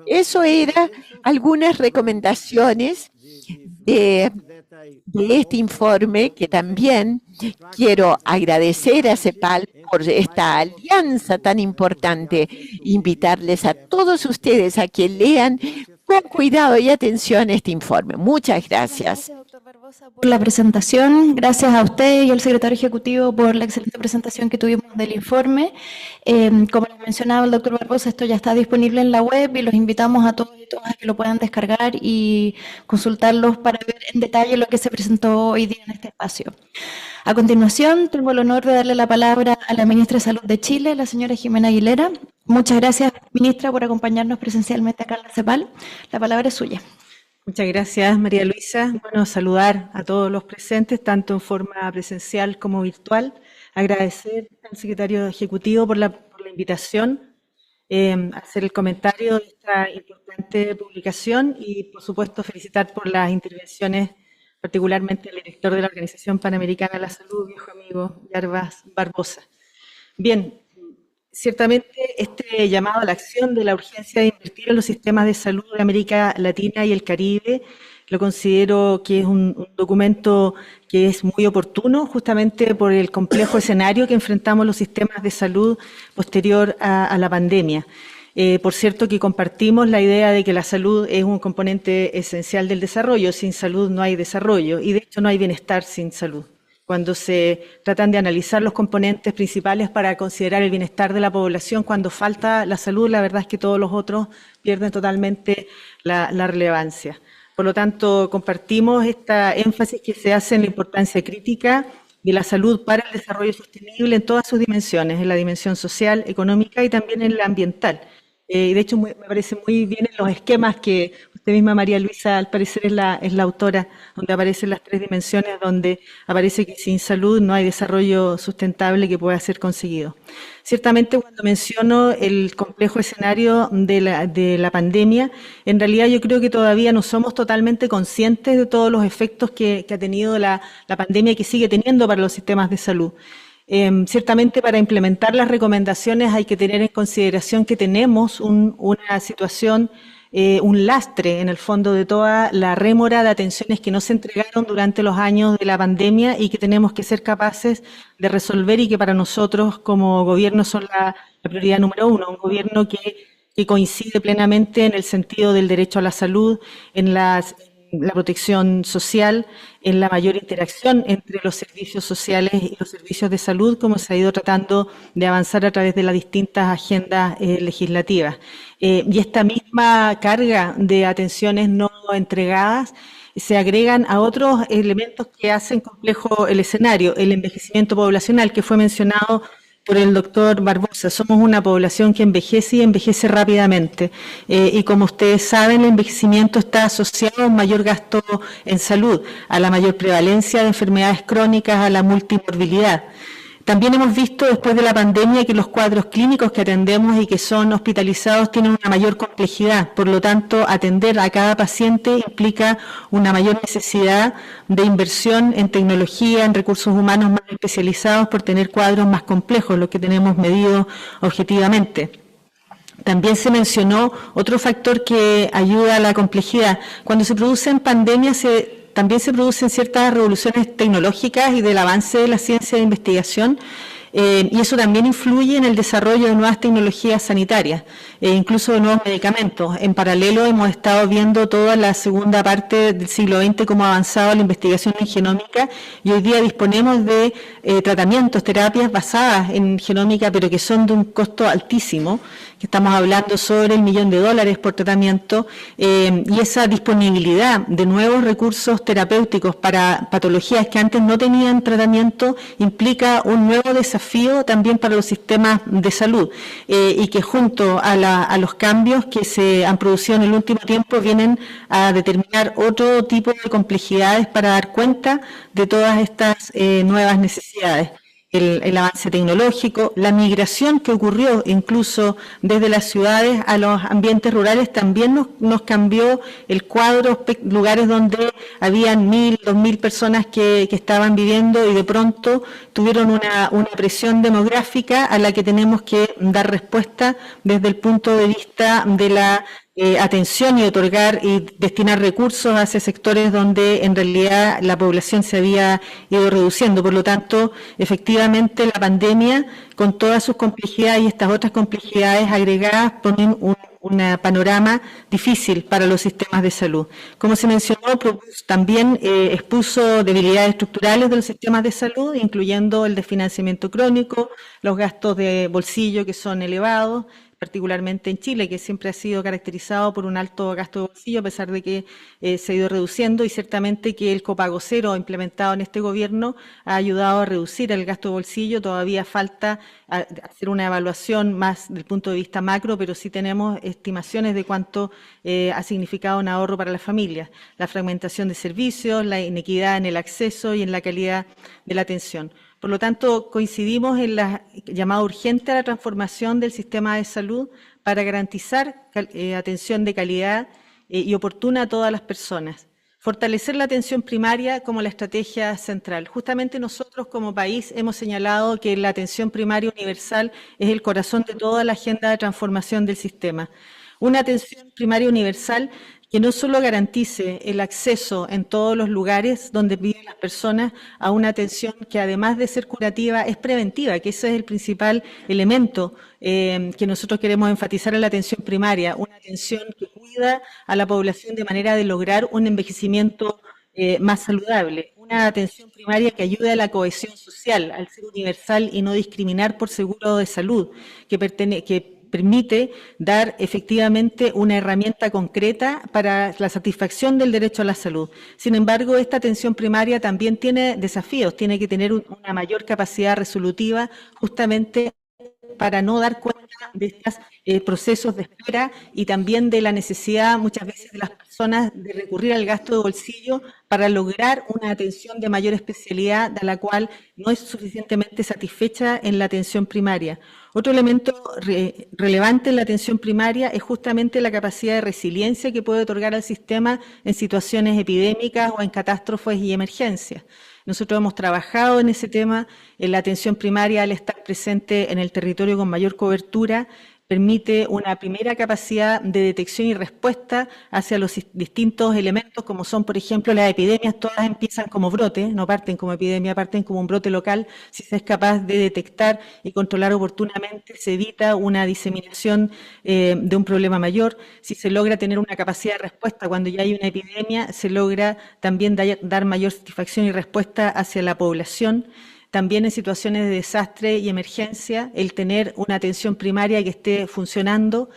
D: eso eran algunas recomendaciones de este informe, que también quiero agradecer a CEPAL por esta alianza tan importante. Invitarles a todos ustedes a que lean con cuidado y atención este informe. Muchas gracias.
A: Doctor Barbosa, por la presentación. Gracias a usted y al secretario ejecutivo por la excelente presentación que tuvimos del informe. Como les mencionaba el doctor Barbosa, esto ya está disponible en la web y los invitamos a todos y todas a que lo puedan descargar y consultarlos para ver en detalle lo que se presentó hoy día en este espacio. A continuación, tengo el honor de darle la palabra a la ministra de Salud de Chile, la señora Jimena Aguilera. Muchas gracias, ministra, por acompañarnos presencialmente acá en la CEPAL. La palabra es suya.
E: Muchas gracias, María Luisa. Bueno, saludar a todos los presentes, tanto en forma presencial como virtual. Agradecer al secretario ejecutivo por la invitación, hacer el comentario de esta importante publicación y, por supuesto, felicitar por las intervenciones, particularmente al director de la Organización Panamericana de la Salud, viejo amigo Jarbas Barbosa. Bien, ciertamente este llamado a la acción de la urgencia de invertir en los sistemas de salud de América Latina y el Caribe lo considero que es un documento que es muy oportuno, justamente por el complejo escenario que enfrentamos los sistemas de salud posterior a la pandemia. Por cierto que compartimos la idea de que la salud es un componente esencial del desarrollo. Sin salud no hay desarrollo y de hecho no hay bienestar sin salud. Cuando se tratan de analizar los componentes principales para considerar el bienestar de la población, cuando falta la salud, la verdad es que todos los otros pierden totalmente la relevancia. Por lo tanto, compartimos esta énfasis que se hace en la importancia crítica de la salud para el desarrollo sostenible en todas sus dimensiones, en la dimensión social, económica y también en la ambiental. De hecho, me parece muy bien en los esquemas que usted misma, María Luisa, al parecer es la autora, donde aparecen las tres dimensiones, donde aparece que sin salud no hay desarrollo sustentable que pueda ser conseguido. Ciertamente, cuando menciono el complejo escenario de la pandemia, en realidad yo creo que todavía no somos totalmente conscientes de todos los efectos que ha tenido la pandemia y que sigue teniendo para los sistemas de salud. Ciertamente para implementar las recomendaciones hay que tener en consideración que tenemos una situación, un lastre en el fondo de toda la rémora de atenciones que no se entregaron durante los años de la pandemia y que tenemos que ser capaces de resolver y que para nosotros como gobierno son la prioridad número uno, un gobierno que coincide plenamente en el sentido del derecho a la salud, en la protección social, en la mayor interacción entre los servicios sociales y los servicios de salud, como se ha ido tratando de avanzar a través de las distintas agendas legislativas. Y esta misma carga de atenciones no entregadas se agregan a otros elementos que hacen complejo el escenario, el envejecimiento poblacional, que fue mencionado por el doctor Barbosa. Somos una población que envejece y envejece rápidamente. Y como ustedes saben, el envejecimiento está asociado a un mayor gasto en salud, a la mayor prevalencia de enfermedades crónicas, a la multimorbilidad. También hemos visto después de la pandemia que los cuadros clínicos que atendemos y que son hospitalizados tienen una mayor complejidad. Por lo tanto, atender a cada paciente implica una mayor necesidad de inversión en tecnología, en recursos humanos más especializados por tener cuadros más complejos, lo que tenemos medido objetivamente. También se mencionó otro factor que ayuda a la complejidad. Cuando se producen pandemias también se producen ciertas revoluciones tecnológicas y del avance de la ciencia de investigación, y eso también influye en el desarrollo de nuevas tecnologías sanitarias. e incluso de nuevos medicamentos. En paralelo hemos estado viendo toda la segunda parte del siglo XX cómo ha avanzado la investigación en genómica y hoy día disponemos de tratamientos, terapias basadas en genómica, pero que son de un costo altísimo, que estamos hablando sobre $1 millón por tratamiento, y esa disponibilidad de nuevos recursos terapéuticos para patologías que antes no tenían tratamiento implica un nuevo desafío también para los sistemas de salud, y que junto a los cambios que se han producido en el último tiempo vienen a determinar otro tipo de complejidades para dar cuenta de todas estas nuevas necesidades. El avance tecnológico, la migración que ocurrió incluso desde las ciudades a los ambientes rurales también nos cambió el cuadro, lugares donde habían 1.000, 2.000 personas que estaban viviendo y de pronto tuvieron una presión demográfica a la que tenemos que dar respuesta desde el punto de vista de la atención y otorgar y destinar recursos hacia sectores donde en realidad la población se había ido reduciendo. Por lo tanto, efectivamente la pandemia, con todas sus complejidades y estas otras complejidades agregadas, ponen un panorama difícil para los sistemas de salud. Como se mencionó, también expuso debilidades estructurales de los sistemas de salud, incluyendo el desfinanciamiento crónico, los gastos de bolsillo que son elevados, particularmente en Chile, que siempre ha sido caracterizado por un alto gasto de bolsillo, a pesar de que se ha ido reduciendo, y ciertamente que el copago cero implementado en este gobierno ha ayudado a reducir el gasto de bolsillo. Todavía falta hacer una evaluación más del punto de vista macro, pero sí tenemos estimaciones de cuánto ha significado un ahorro para las familias. La fragmentación de servicios, la inequidad en el acceso y en la calidad de la atención. Por lo tanto, coincidimos en la llamada urgente a la transformación del sistema de salud para garantizar atención de calidad y oportuna a todas las personas. Fortalecer la atención primaria como la estrategia central. Justamente nosotros como país hemos señalado que la atención primaria universal es el corazón de toda la agenda de transformación del sistema. Una atención primaria universal que no solo garantice el acceso en todos los lugares donde viven las personas a una atención que, además de ser curativa, es preventiva, que ese es el principal elemento que nosotros queremos enfatizar en la atención primaria, una atención que cuida a la población de manera de lograr un envejecimiento más saludable, una atención primaria que ayude a la cohesión social, al ser universal y no discriminar por seguro de salud, que permite dar efectivamente una herramienta concreta para la satisfacción del derecho a la salud. Sin embargo, esta atención primaria también tiene desafíos, tiene que tener una mayor capacidad resolutiva justamente para no dar cuenta de estos procesos de espera y también de la necesidad muchas veces de las personas de recurrir al gasto de bolsillo para lograr una atención de mayor especialidad, de la cual no es suficientemente satisfecha en la atención primaria. Otro elemento relevante en la atención primaria es justamente la capacidad de resiliencia que puede otorgar al sistema en situaciones epidémicas o en catástrofes y emergencias. Nosotros hemos trabajado en ese tema, en la atención primaria al estar presente en el territorio con mayor cobertura, permite una primera capacidad de detección y respuesta hacia los distintos elementos, como son, por ejemplo, las epidemias. Todas empiezan como brote, no parten como epidemia, parten como un brote local. Si se es capaz de detectar y controlar oportunamente, se evita una diseminación de un problema mayor. Si se logra tener una capacidad de respuesta cuando ya hay una epidemia, se logra también dar mayor satisfacción y respuesta hacia la población. También en situaciones de desastre y emergencia, el tener una atención primaria que esté funcionando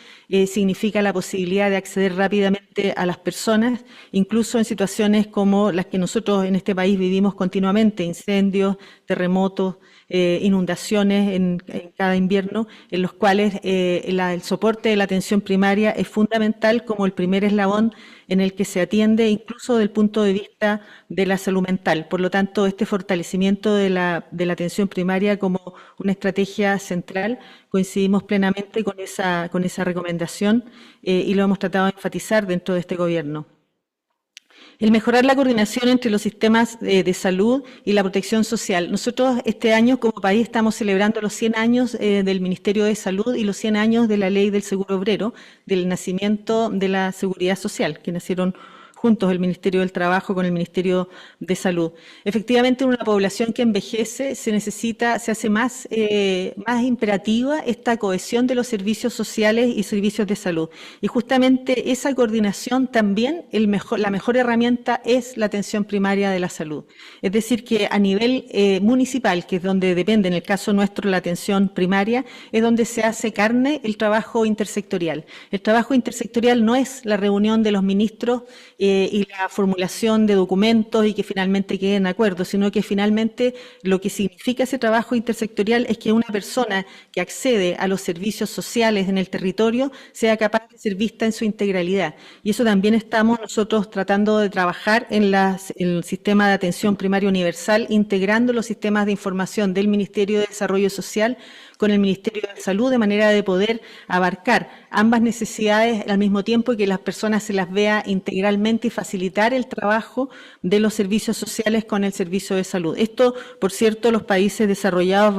E: significa la posibilidad de acceder rápidamente a las personas, incluso en situaciones como las que nosotros en este país vivimos continuamente, incendios, terremotos, inundaciones en cada invierno, en los cuales el soporte de la atención primaria es fundamental como el primer eslabón en el que se atiende, incluso desde el punto de vista de la salud mental. Por lo tanto, este fortalecimiento de la atención primaria como una estrategia central, coincidimos plenamente con esa recomendación y lo hemos tratado de enfatizar dentro de este gobierno. El mejorar la coordinación entre los sistemas de salud y la protección social. Nosotros este año como país estamos celebrando los 100 años del Ministerio de Salud y los 100 años de la Ley del Seguro Obrero, del nacimiento de la Seguridad Social, que nacieron juntos el Ministerio del Trabajo con el Ministerio de Salud. Efectivamente, en una población que envejece se hace más imperativa esta cohesión de los servicios sociales y servicios de salud. Y justamente esa coordinación también, la mejor herramienta es la atención primaria de la salud. Es decir, que a nivel municipal, que es donde depende, en el caso nuestro, la atención primaria, es donde se hace carne el trabajo intersectorial. El trabajo intersectorial no es la reunión de los ministros y la formulación de documentos y que finalmente queden acuerdos, sino que finalmente lo que significa ese trabajo intersectorial es que una persona que accede a los servicios sociales en el territorio sea capaz de ser vista en su integralidad. Y eso también estamos nosotros tratando de trabajar en el sistema de atención primaria universal, integrando los sistemas de información del Ministerio de Desarrollo Social con el Ministerio de Salud, de manera de poder abarcar ambas necesidades al mismo tiempo y que las personas se las vea integralmente y facilitar el trabajo de los servicios sociales con el servicio de salud. Esto, por cierto, los países desarrollados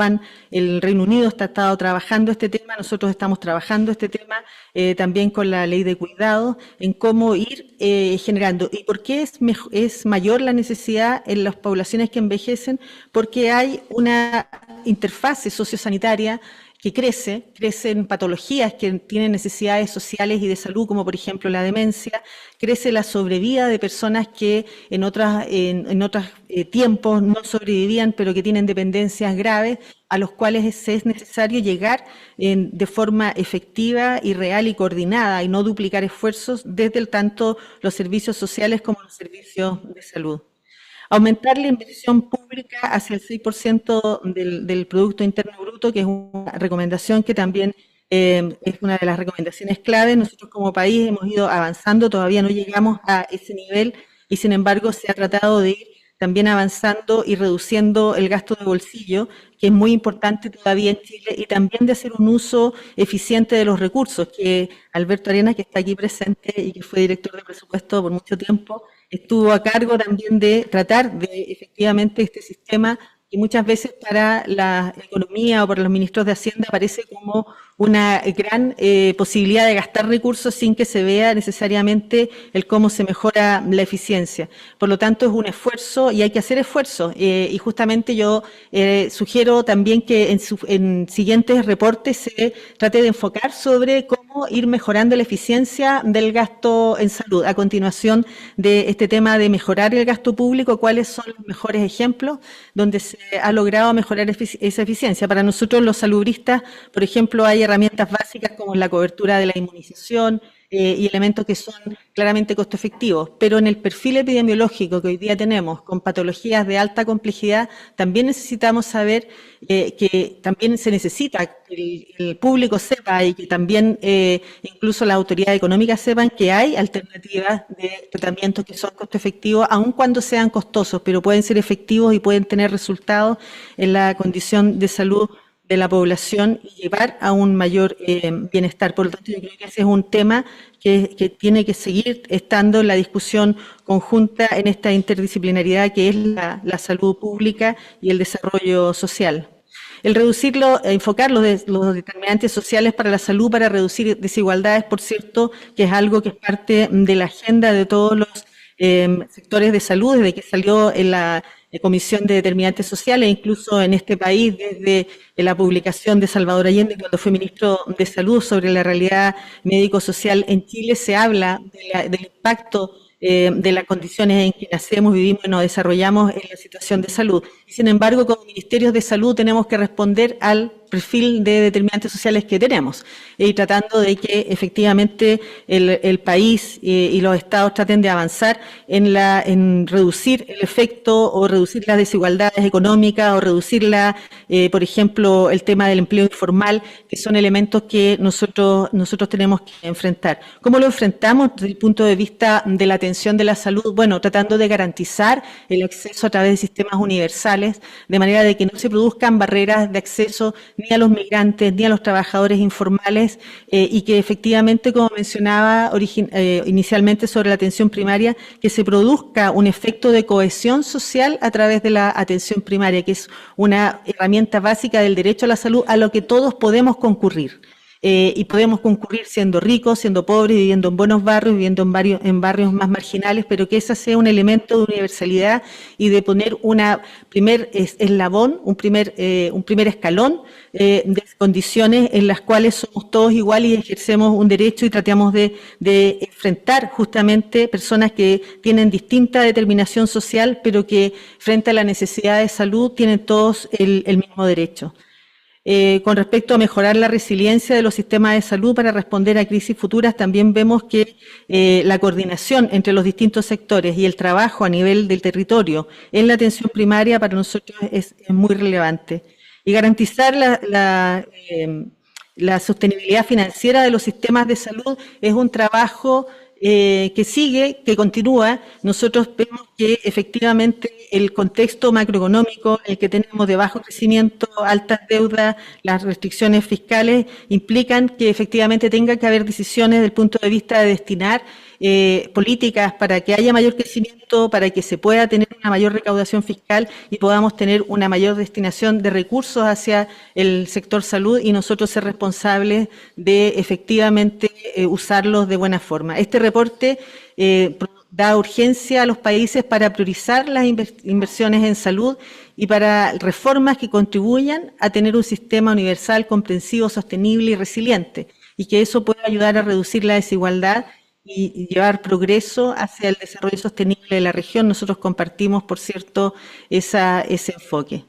E: el Reino Unido ha estado trabajando este tema, nosotros estamos trabajando este tema también con la ley de cuidado, en cómo ir generando. ¿Y por qué es mayor la necesidad en las poblaciones que envejecen? Porque hay una interfase sociosanitaria que crecen patologías que tienen necesidades sociales y de salud, como por ejemplo la demencia, crece la sobrevida de personas que en otros tiempos no sobrevivían, pero que tienen dependencias graves, a los cuales es necesario llegar de forma efectiva y real y coordinada, y no duplicar esfuerzos desde tanto los servicios sociales como los servicios de salud. Aumentar la inversión pública hacia el 6% del Producto Interno Bruto, que es una recomendación que también es una de las recomendaciones clave. Nosotros como país hemos ido avanzando, todavía no llegamos a ese nivel y sin embargo se ha tratado de ir también avanzando y reduciendo el gasto de bolsillo, que es muy importante todavía en Chile, y también de hacer un uso eficiente de los recursos, que Alberto Arenas, que está aquí presente y que fue director de presupuesto por mucho tiempo, estuvo a cargo también de tratar de efectivamente este sistema que muchas veces para la economía o para los ministros de Hacienda parece como una gran posibilidad de gastar recursos sin que se vea necesariamente el cómo se mejora la eficiencia. Por lo tanto, es un esfuerzo y hay que hacer esfuerzo. Y justamente yo sugiero también que en siguientes reportes se trate de enfocar sobre cómo ir mejorando la eficiencia del gasto en salud. A continuación de este tema de mejorar el gasto público, ¿cuáles son los mejores ejemplos donde se ha logrado mejorar esa eficiencia? Para nosotros los salubristas, por ejemplo, hay herramientas básicas como la cobertura de la inmunización y elementos que son claramente costo efectivos, pero en el perfil epidemiológico que hoy día tenemos, con patologías de alta complejidad, también necesitamos saber que también se necesita que el público sepa y que también incluso las autoridades económicas sepan que hay alternativas de tratamientos que son costo efectivos, aun cuando sean costosos, pero pueden ser efectivos y pueden tener resultados en la condición de salud de la población y llevar a un mayor bienestar. Por lo tanto, yo creo que ese es un tema que tiene que seguir estando en la discusión conjunta en esta interdisciplinariedad que es la salud pública y el desarrollo social. El enfocar los determinantes sociales para la salud, para reducir desigualdades, por cierto, que es algo que es parte de la agenda de todos los sectores de salud, desde que salió en la Comisión de Determinantes Sociales, incluso en este país, desde la publicación de Salvador Allende, cuando fue ministro de Salud, sobre la realidad médico-social en Chile, se habla del impacto de las condiciones en que nacemos, vivimos y nos desarrollamos en la situación de salud. Sin embargo, como ministerios de salud tenemos que responder al perfil de determinantes sociales que tenemos y tratando de que efectivamente el país y los estados traten de avanzar en reducir el efecto o reducir las desigualdades económicas o reducir por ejemplo, el tema del empleo informal, que son elementos que nosotros tenemos que enfrentar. ¿Cómo lo enfrentamos desde el punto de vista de la atención de la salud? Bueno, tratando de garantizar el acceso a través de sistemas universales, de manera de que no se produzcan barreras de acceso ni a los migrantes, ni a los trabajadores informales, y que efectivamente, como mencionaba inicialmente sobre la atención primaria, que se produzca un efecto de cohesión social a través de la atención primaria, que es una herramienta básica del derecho a la salud a lo que todos podemos concurrir. y podemos concurrir siendo ricos, siendo pobres, viviendo en buenos barrios, viviendo en barrios más marginales, pero que ese sea un elemento de universalidad y de poner una primer eslabón, un primer escalón de condiciones en las cuales somos todos iguales y ejercemos un derecho y tratamos de enfrentar justamente personas que tienen distinta determinación social, pero que frente a la necesidad de salud tienen todos el mismo derecho. Con respecto a mejorar la resiliencia de los sistemas de salud para responder a crisis futuras, también vemos que la coordinación entre los distintos sectores y el trabajo a nivel del territorio en la atención primaria para nosotros es muy relevante. Y garantizar la sostenibilidad financiera de los sistemas de salud es un trabajo que sigue, que continúa. Nosotros vemos que efectivamente el contexto macroeconómico, el que tenemos de bajo crecimiento, altas deudas, las restricciones fiscales, implican que efectivamente tenga que haber decisiones desde el punto de vista de destinar políticas para que haya mayor crecimiento, para que se pueda tener una mayor recaudación fiscal y podamos tener una mayor destinación de recursos hacia el sector salud y nosotros ser responsables de efectivamente usarlos de buena forma. Este reporte da urgencia a los países para priorizar las inversiones en salud y para reformas que contribuyan a tener un sistema universal, comprensivo, sostenible y resiliente, y que eso pueda ayudar a reducir la desigualdad y llevar progreso hacia el desarrollo sostenible de la región. Nosotros compartimos, por cierto, ese enfoque.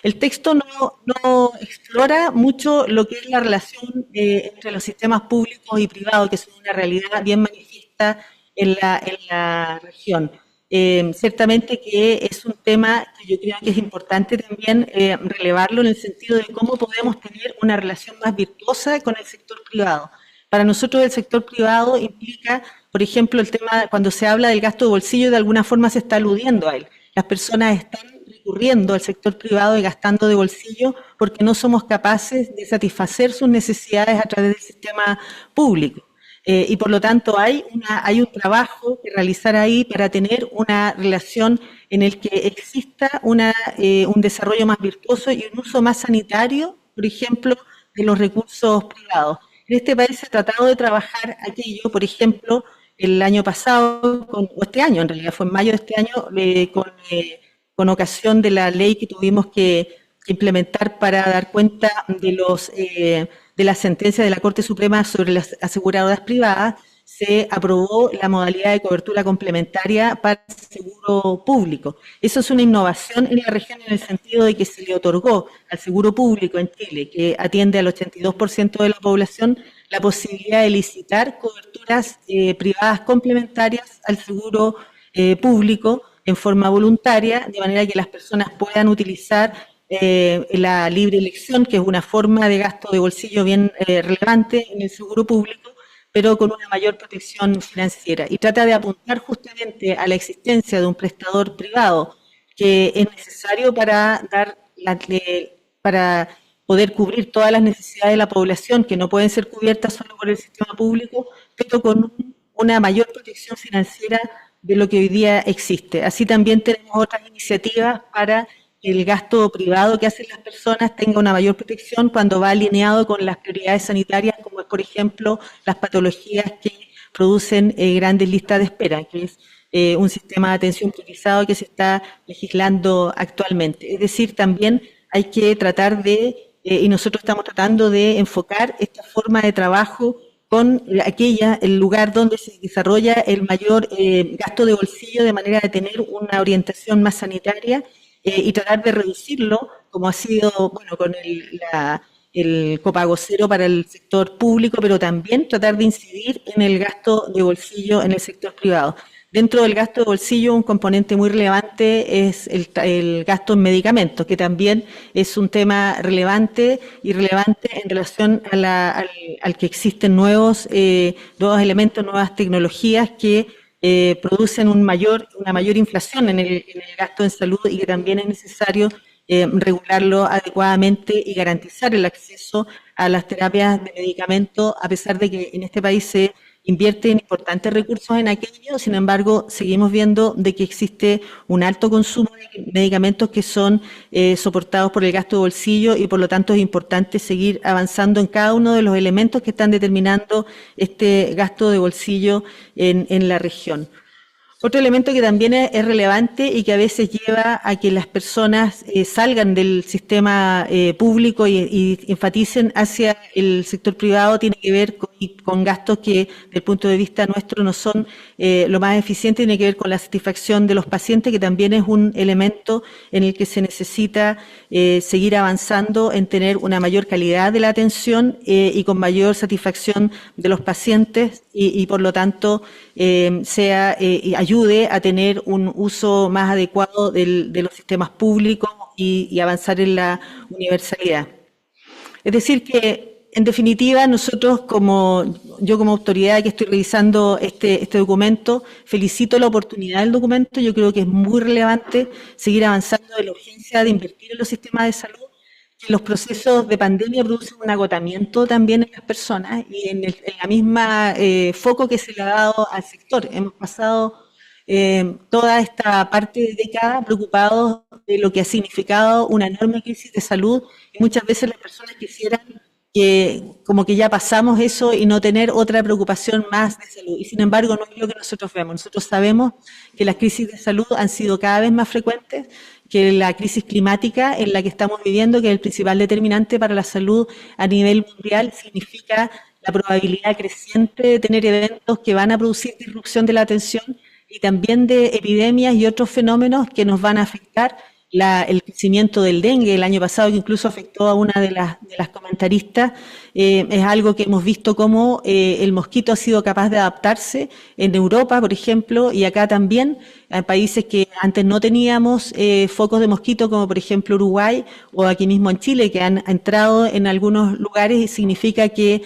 E: El texto no explora mucho lo que es la relación entre los sistemas públicos y privados, que es una realidad bien manifiesta en la región. Ciertamente que es un tema que yo creo que es importante también relevarlo en el sentido de cómo podemos tener una relación más virtuosa con el sector privado. Para nosotros el sector privado implica, por ejemplo, el tema, cuando se habla del gasto de bolsillo, de alguna forma se está aludiendo a él. Las personas están recurriendo al sector privado y gastando de bolsillo porque no somos capaces de satisfacer sus necesidades a través del sistema público. Y por lo tanto hay un trabajo que realizar ahí para tener una relación en el que exista un desarrollo más virtuoso y un uso más sanitario, por ejemplo, de los recursos privados. En este país se ha tratado de trabajar aquello, por ejemplo, el año pasado, o este año, en realidad fue en mayo de este año, con ocasión de la ley que tuvimos que implementar para dar cuenta de la sentencia de la Corte Suprema sobre las aseguradoras privadas, se aprobó la modalidad de cobertura complementaria para el seguro público. Eso es una innovación en la región en el sentido de que se le otorgó al seguro público en Chile, que atiende al 82% de la población, la posibilidad de licitar coberturas privadas complementarias al seguro público en forma voluntaria, de manera que las personas puedan utilizar la libre elección, que es una forma de gasto de bolsillo bien relevante en el seguro público, pero con una mayor protección financiera. Y trata de apuntar justamente a la existencia de un prestador privado que es necesario para poder cubrir todas las necesidades de la población, que no pueden ser cubiertas solo por el sistema público, pero con una mayor protección financiera de lo que hoy día existe. Así también tenemos otras iniciativas para que el gasto privado que hacen las personas tenga una mayor protección cuando va alineado con las prioridades sanitarias, como es, por ejemplo, las patologías que producen grandes listas de espera, que es un sistema de atención priorizado que se está legislando actualmente. Es decir, también hay que tratar y nosotros estamos tratando de enfocar esta forma de trabajo con el lugar donde se desarrolla el mayor gasto de bolsillo, de manera de tener una orientación más sanitaria y tratar de reducirlo, como ha sido con el copago cero para el sector público, pero también tratar de incidir en el gasto de bolsillo en el sector privado. Dentro del gasto de bolsillo, un componente muy relevante es el gasto en medicamentos, que también es un tema relevante en relación al que existen nuevos elementos, nuevas tecnologías que producen una mayor inflación en el gasto en salud y que también es necesario regularlo adecuadamente y garantizar el acceso a las terapias de medicamento, a pesar de que en este país se invierten importantes recursos en aquello. Sin embargo, seguimos viendo de que existe un alto consumo de medicamentos que son soportados por el gasto de bolsillo, y por lo tanto es importante seguir avanzando en cada uno de los elementos que están determinando este gasto de bolsillo en la región. Otro elemento que también es relevante y que a veces lleva a que las personas salgan del sistema público y enfaticen hacia el sector privado tiene que ver con gastos que, desde el punto de vista nuestro, no son lo más eficiente. Tiene que ver con la satisfacción de los pacientes, que también es un elemento en el que se necesita seguir avanzando en tener una mayor calidad de la atención y con mayor satisfacción de los pacientes, y por lo tanto ayude a tener un uso más adecuado de los sistemas públicos y avanzar en la universalidad. Es decir que, en definitiva, nosotros yo como autoridad que estoy revisando este documento, felicito la oportunidad del documento. Yo creo que es muy relevante seguir avanzando en la urgencia de invertir en los sistemas de salud, que los procesos de pandemia producen un agotamiento también en las personas y en la misma foco que se le ha dado al sector. Hemos pasado toda esta parte de década preocupados de lo que ha significado una enorme crisis de salud, y muchas veces las personas quisieran que como que ya pasamos eso y no tener otra preocupación más de salud. Y sin embargo no es lo que nosotros vemos. Nosotros sabemos que las crisis de salud han sido cada vez más frecuentes, que la crisis climática en la que estamos viviendo, que es el principal determinante para la salud a nivel mundial, significa la probabilidad creciente de tener eventos que van a producir disrupción de la atención, y también de epidemias y otros fenómenos que nos van a afectar. El crecimiento del dengue el año pasado, que incluso afectó a una de las comentaristas, es algo que hemos visto cómo el mosquito ha sido capaz de adaptarse en Europa, por ejemplo, y acá también, en países que antes no teníamos focos de mosquito, como por ejemplo Uruguay o aquí mismo en Chile, que han entrado en algunos lugares, y significa que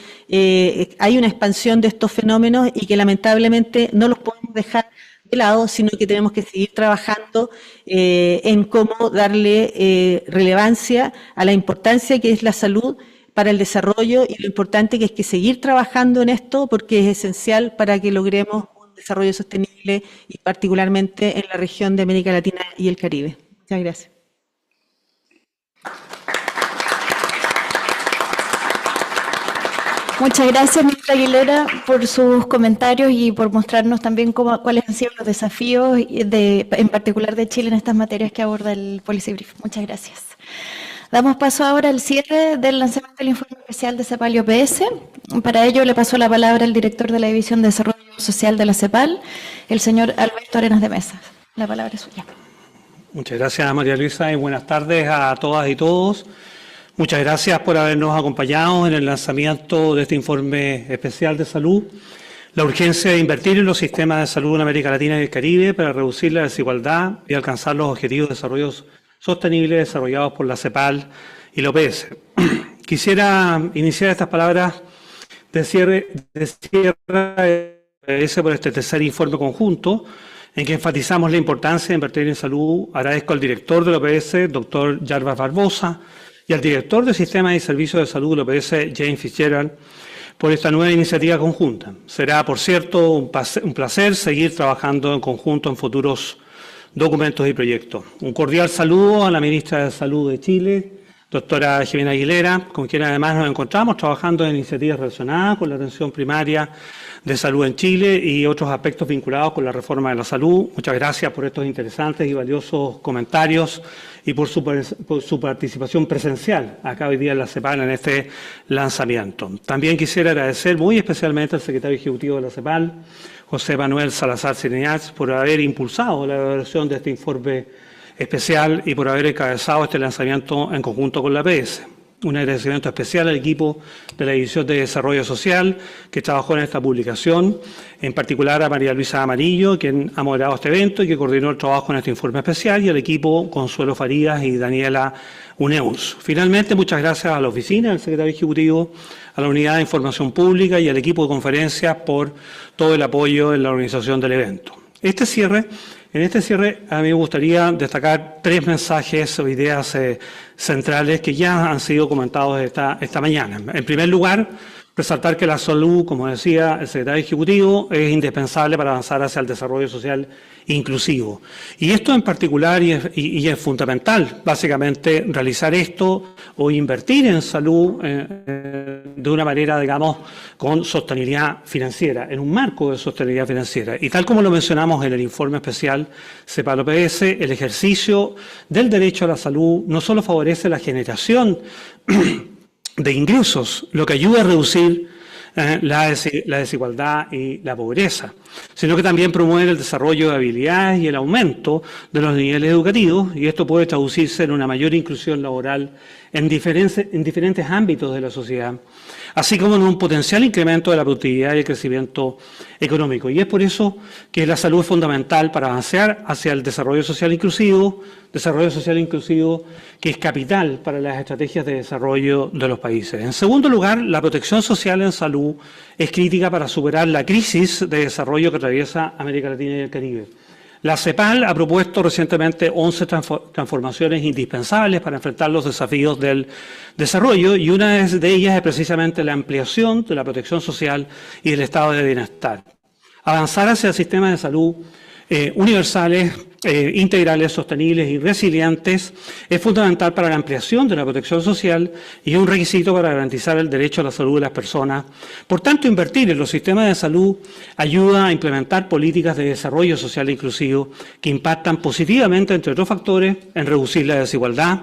E: hay una expansión de estos fenómenos y que lamentablemente no los podemos dejar de lado, sino que tenemos que seguir trabajando en cómo darle relevancia a la importancia que es la salud para el desarrollo, y lo importante que es que seguir trabajando en esto, porque es esencial para que logremos un desarrollo sostenible, y particularmente en la región de América Latina y el Caribe. Muchas gracias.
A: Muchas gracias, ministra Aguilera, por sus comentarios y por mostrarnos también cuáles han sido los desafíos, en particular de Chile, en estas materias que aborda el Policy Brief. Muchas gracias. Damos paso ahora al cierre del lanzamiento del informe especial de CEPAL y OPS. Para ello le paso la palabra al director de la División de Desarrollo Social de la CEPAL, el señor Alberto Arenas de Mesa. La palabra es suya.
F: Muchas gracias, María Luisa, y buenas tardes a todas y todos. Muchas gracias por habernos acompañado en el lanzamiento de este informe especial de salud. La urgencia de invertir en los sistemas de salud en América Latina y el Caribe para reducir la desigualdad y alcanzar los objetivos de desarrollo sostenible desarrollados por la CEPAL y la OPS. Quisiera iniciar estas palabras de cierre por este tercer informe conjunto, en que enfatizamos la importancia de invertir en salud. Agradezco al director de la OPS, doctor Jarbas Barbosa, y al director de Sistemas y Servicios de Salud de la OPS, James Fitzgerald, por esta nueva iniciativa conjunta. Será, por cierto, un placer seguir trabajando en conjunto en futuros documentos y proyectos. Un cordial saludo a la ministra de Salud de Chile, doctora Jimena Aguilera, con quien además nos encontramos trabajando en iniciativas relacionadas con la atención primaria de salud en Chile y otros aspectos vinculados con la reforma de la salud. Muchas gracias por estos interesantes y valiosos comentarios y por su participación presencial acá hoy día en la CEPAL en este lanzamiento. También quisiera agradecer muy especialmente al secretario ejecutivo de la CEPAL, José Manuel Salazar Cineñas, por haber impulsado la elaboración de este informe especial y por haber encabezado este lanzamiento en conjunto con la OPS. Un agradecimiento especial al equipo de la División de Desarrollo Social que trabajó en esta publicación, en particular a María Luisa Amarillo, quien ha moderado este evento y que coordinó el trabajo en este informe especial, y al equipo Consuelo Farías y Daniela Uneus. Finalmente, muchas gracias a la oficina del secretario ejecutivo, a la Unidad de Información Pública y al equipo de conferencias por todo el apoyo en la organización del evento. En este cierre, a mí me gustaría destacar tres mensajes o ideas centrales que ya han sido comentados esta mañana. En primer lugar, Resaltar que la salud, como decía el secretario ejecutivo, es indispensable para avanzar hacia el desarrollo social inclusivo. Y esto en particular, y es fundamental, básicamente, realizar esto o invertir en salud de una manera, digamos, con sostenibilidad financiera, en un marco de sostenibilidad financiera. Y tal como lo mencionamos en el informe especial CEPAL-OPS, el ejercicio del derecho a la salud no solo favorece la generación de ingresos, lo que ayuda a reducir la desigualdad y la pobreza, sino que también promueve el desarrollo de habilidades y el aumento de los niveles educativos, y esto puede traducirse en una mayor inclusión laboral en diferentes ámbitos de la sociedad, así como en un potencial incremento de la productividad y el crecimiento económico. Y es por eso que la salud es fundamental para avanzar hacia el desarrollo social inclusivo que es capital para las estrategias de desarrollo de los países. En segundo lugar, la protección social en salud es crítica para superar la crisis de desarrollo que atraviesa América Latina y el Caribe. La CEPAL ha propuesto recientemente 11 transformaciones indispensables para enfrentar los desafíos del desarrollo, y una de ellas es precisamente la ampliación de la protección social y del estado de bienestar. Avanzar hacia sistemas de salud universales, integrales, sostenibles y resilientes es fundamental para la ampliación de la protección social y es un requisito para garantizar el derecho a la salud de las personas. Por tanto, invertir en los sistemas de salud ayuda a implementar políticas de desarrollo social inclusivo que impactan positivamente, entre otros factores, en reducir la desigualdad,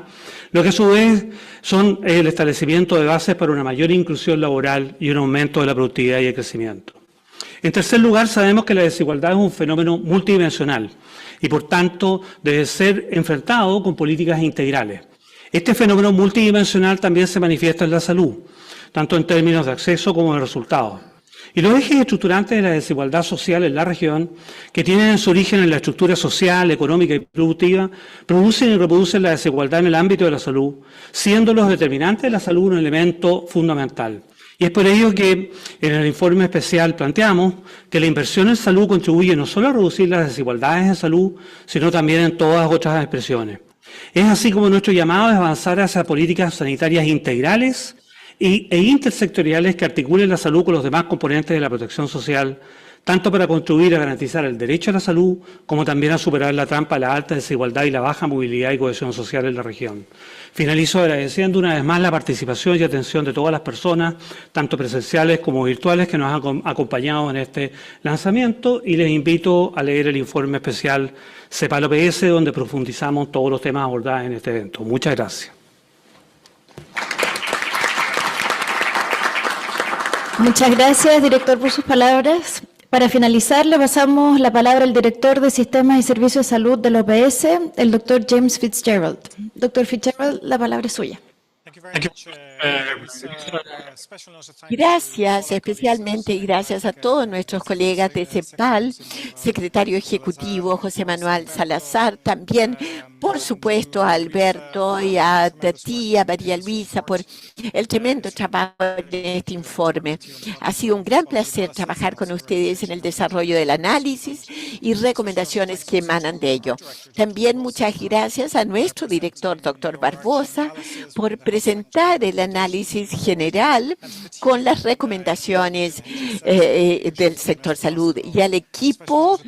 F: lo que a su vez son el establecimiento de bases para una mayor inclusión laboral y un aumento de la productividad y el crecimiento. En tercer lugar, sabemos que la desigualdad es un fenómeno multidimensional y, por tanto, debe ser enfrentado con políticas integrales. Este fenómeno multidimensional también se manifiesta en la salud, tanto en términos de acceso como de resultados. Y los ejes estructurantes de la desigualdad social en la región, que tienen su origen en la estructura social, económica y productiva, producen y reproducen la desigualdad en el ámbito de la salud, siendo los determinantes de la salud un elemento fundamental. Y es por ello que en el informe especial planteamos que la inversión en salud contribuye no solo a reducir las desigualdades en salud, sino también en todas otras expresiones. Es así como nuestro llamado es avanzar hacia políticas sanitarias integrales e intersectoriales que articulen la salud con los demás componentes de la protección social, tanto para contribuir a garantizar el derecho a la salud, como también a superar la trampa de la alta desigualdad y la baja movilidad y cohesión social en la región. Finalizo agradeciendo una vez más la participación y atención de todas las personas, tanto presenciales como virtuales, que nos han acompañado en este lanzamiento, y les invito a leer el informe especial CEPAL-OPS, donde profundizamos todos los temas abordados en este evento. Muchas gracias.
A: Muchas gracias, director, por sus palabras. Para finalizar, le pasamos la palabra al director de Sistemas y Servicios de Salud del OPS, el doctor James Fitzgerald. Doctor Fitzgerald, la palabra es suya.
D: Gracias, especialmente gracias a todos nuestros colegas de CEPAL, secretario ejecutivo José Manuel Salazar, también, por supuesto, a Alberto y a ti, a María Luisa, por el tremendo trabajo en este informe. Ha sido un gran placer trabajar con ustedes en el desarrollo del análisis y recomendaciones que emanan de ello. También muchas gracias a nuestro director, doctor Barbosa, por presentar el análisis general con las recomendaciones del sector salud, y al equipo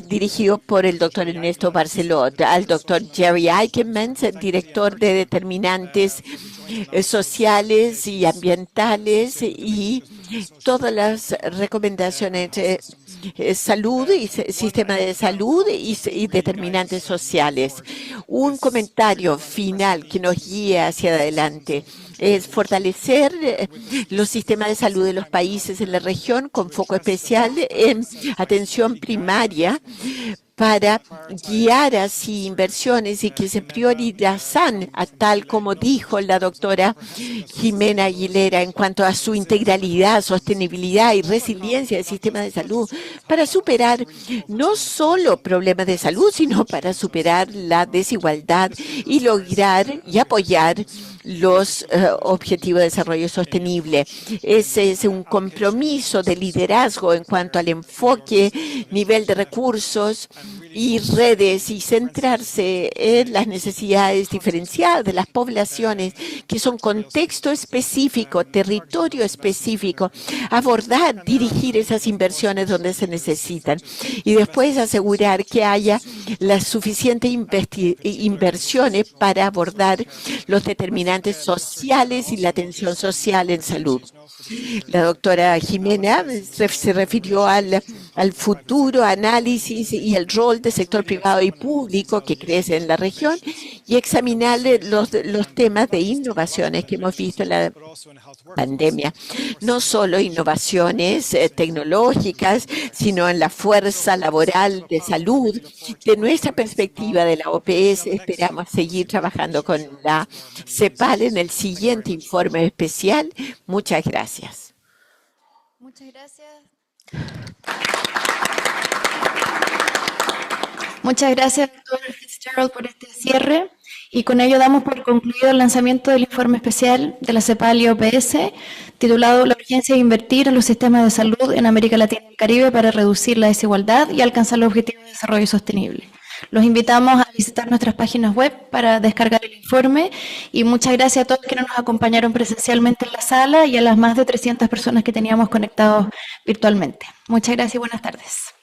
D: dirigido por el doctor Ernesto Barcelot, al doctor Jerry Eichenmans, director de determinantes sociales y ambientales, y todas las recomendaciones salud y sistema de salud y determinantes sociales. Un comentario final que nos guíe hacia adelante es fortalecer los sistemas de salud de los países en la región, con foco especial en atención primaria, para guiar así inversiones y que se priorizan, tal como dijo la doctora Jimena Aguilera, en cuanto a su integralidad, sostenibilidad y resiliencia del sistema de salud, para superar no solo problemas de salud, sino para superar la desigualdad y lograr y apoyar los objetivos de desarrollo sostenible. Ese es un compromiso de liderazgo en cuanto al enfoque, nivel de recursos y redes y centrarse en las necesidades diferenciadas de las poblaciones, que son contexto específico, territorio específico, abordar, dirigir esas inversiones donde se necesitan y después asegurar que haya las suficientes inversiones para abordar los determinantes sociales y la atención social en salud. La doctora Jimena se refirió al futuro análisis y el rol del sector privado y público que crece en la región y examinar los temas de innovaciones que hemos visto en la pandemia. No solo innovaciones tecnológicas, sino en la fuerza laboral de salud. De nuestra perspectiva de la OPS, esperamos seguir trabajando con la CEPAL en el siguiente informe especial. Muchas gracias.
A: Muchas gracias. Muchas gracias, doctor Fitzgerald, por este cierre. Y con ello damos por concluido el lanzamiento del informe especial de la CEPAL y OPS, titulado La urgencia de invertir en los sistemas de salud en América Latina y el Caribe para reducir la desigualdad y alcanzar los objetivos de desarrollo sostenible. Los invitamos a visitar nuestras páginas web para descargar el informe y muchas gracias a todos quienes nos acompañaron presencialmente en la sala y a las más de 300 personas que teníamos conectados virtualmente. Muchas gracias y buenas tardes.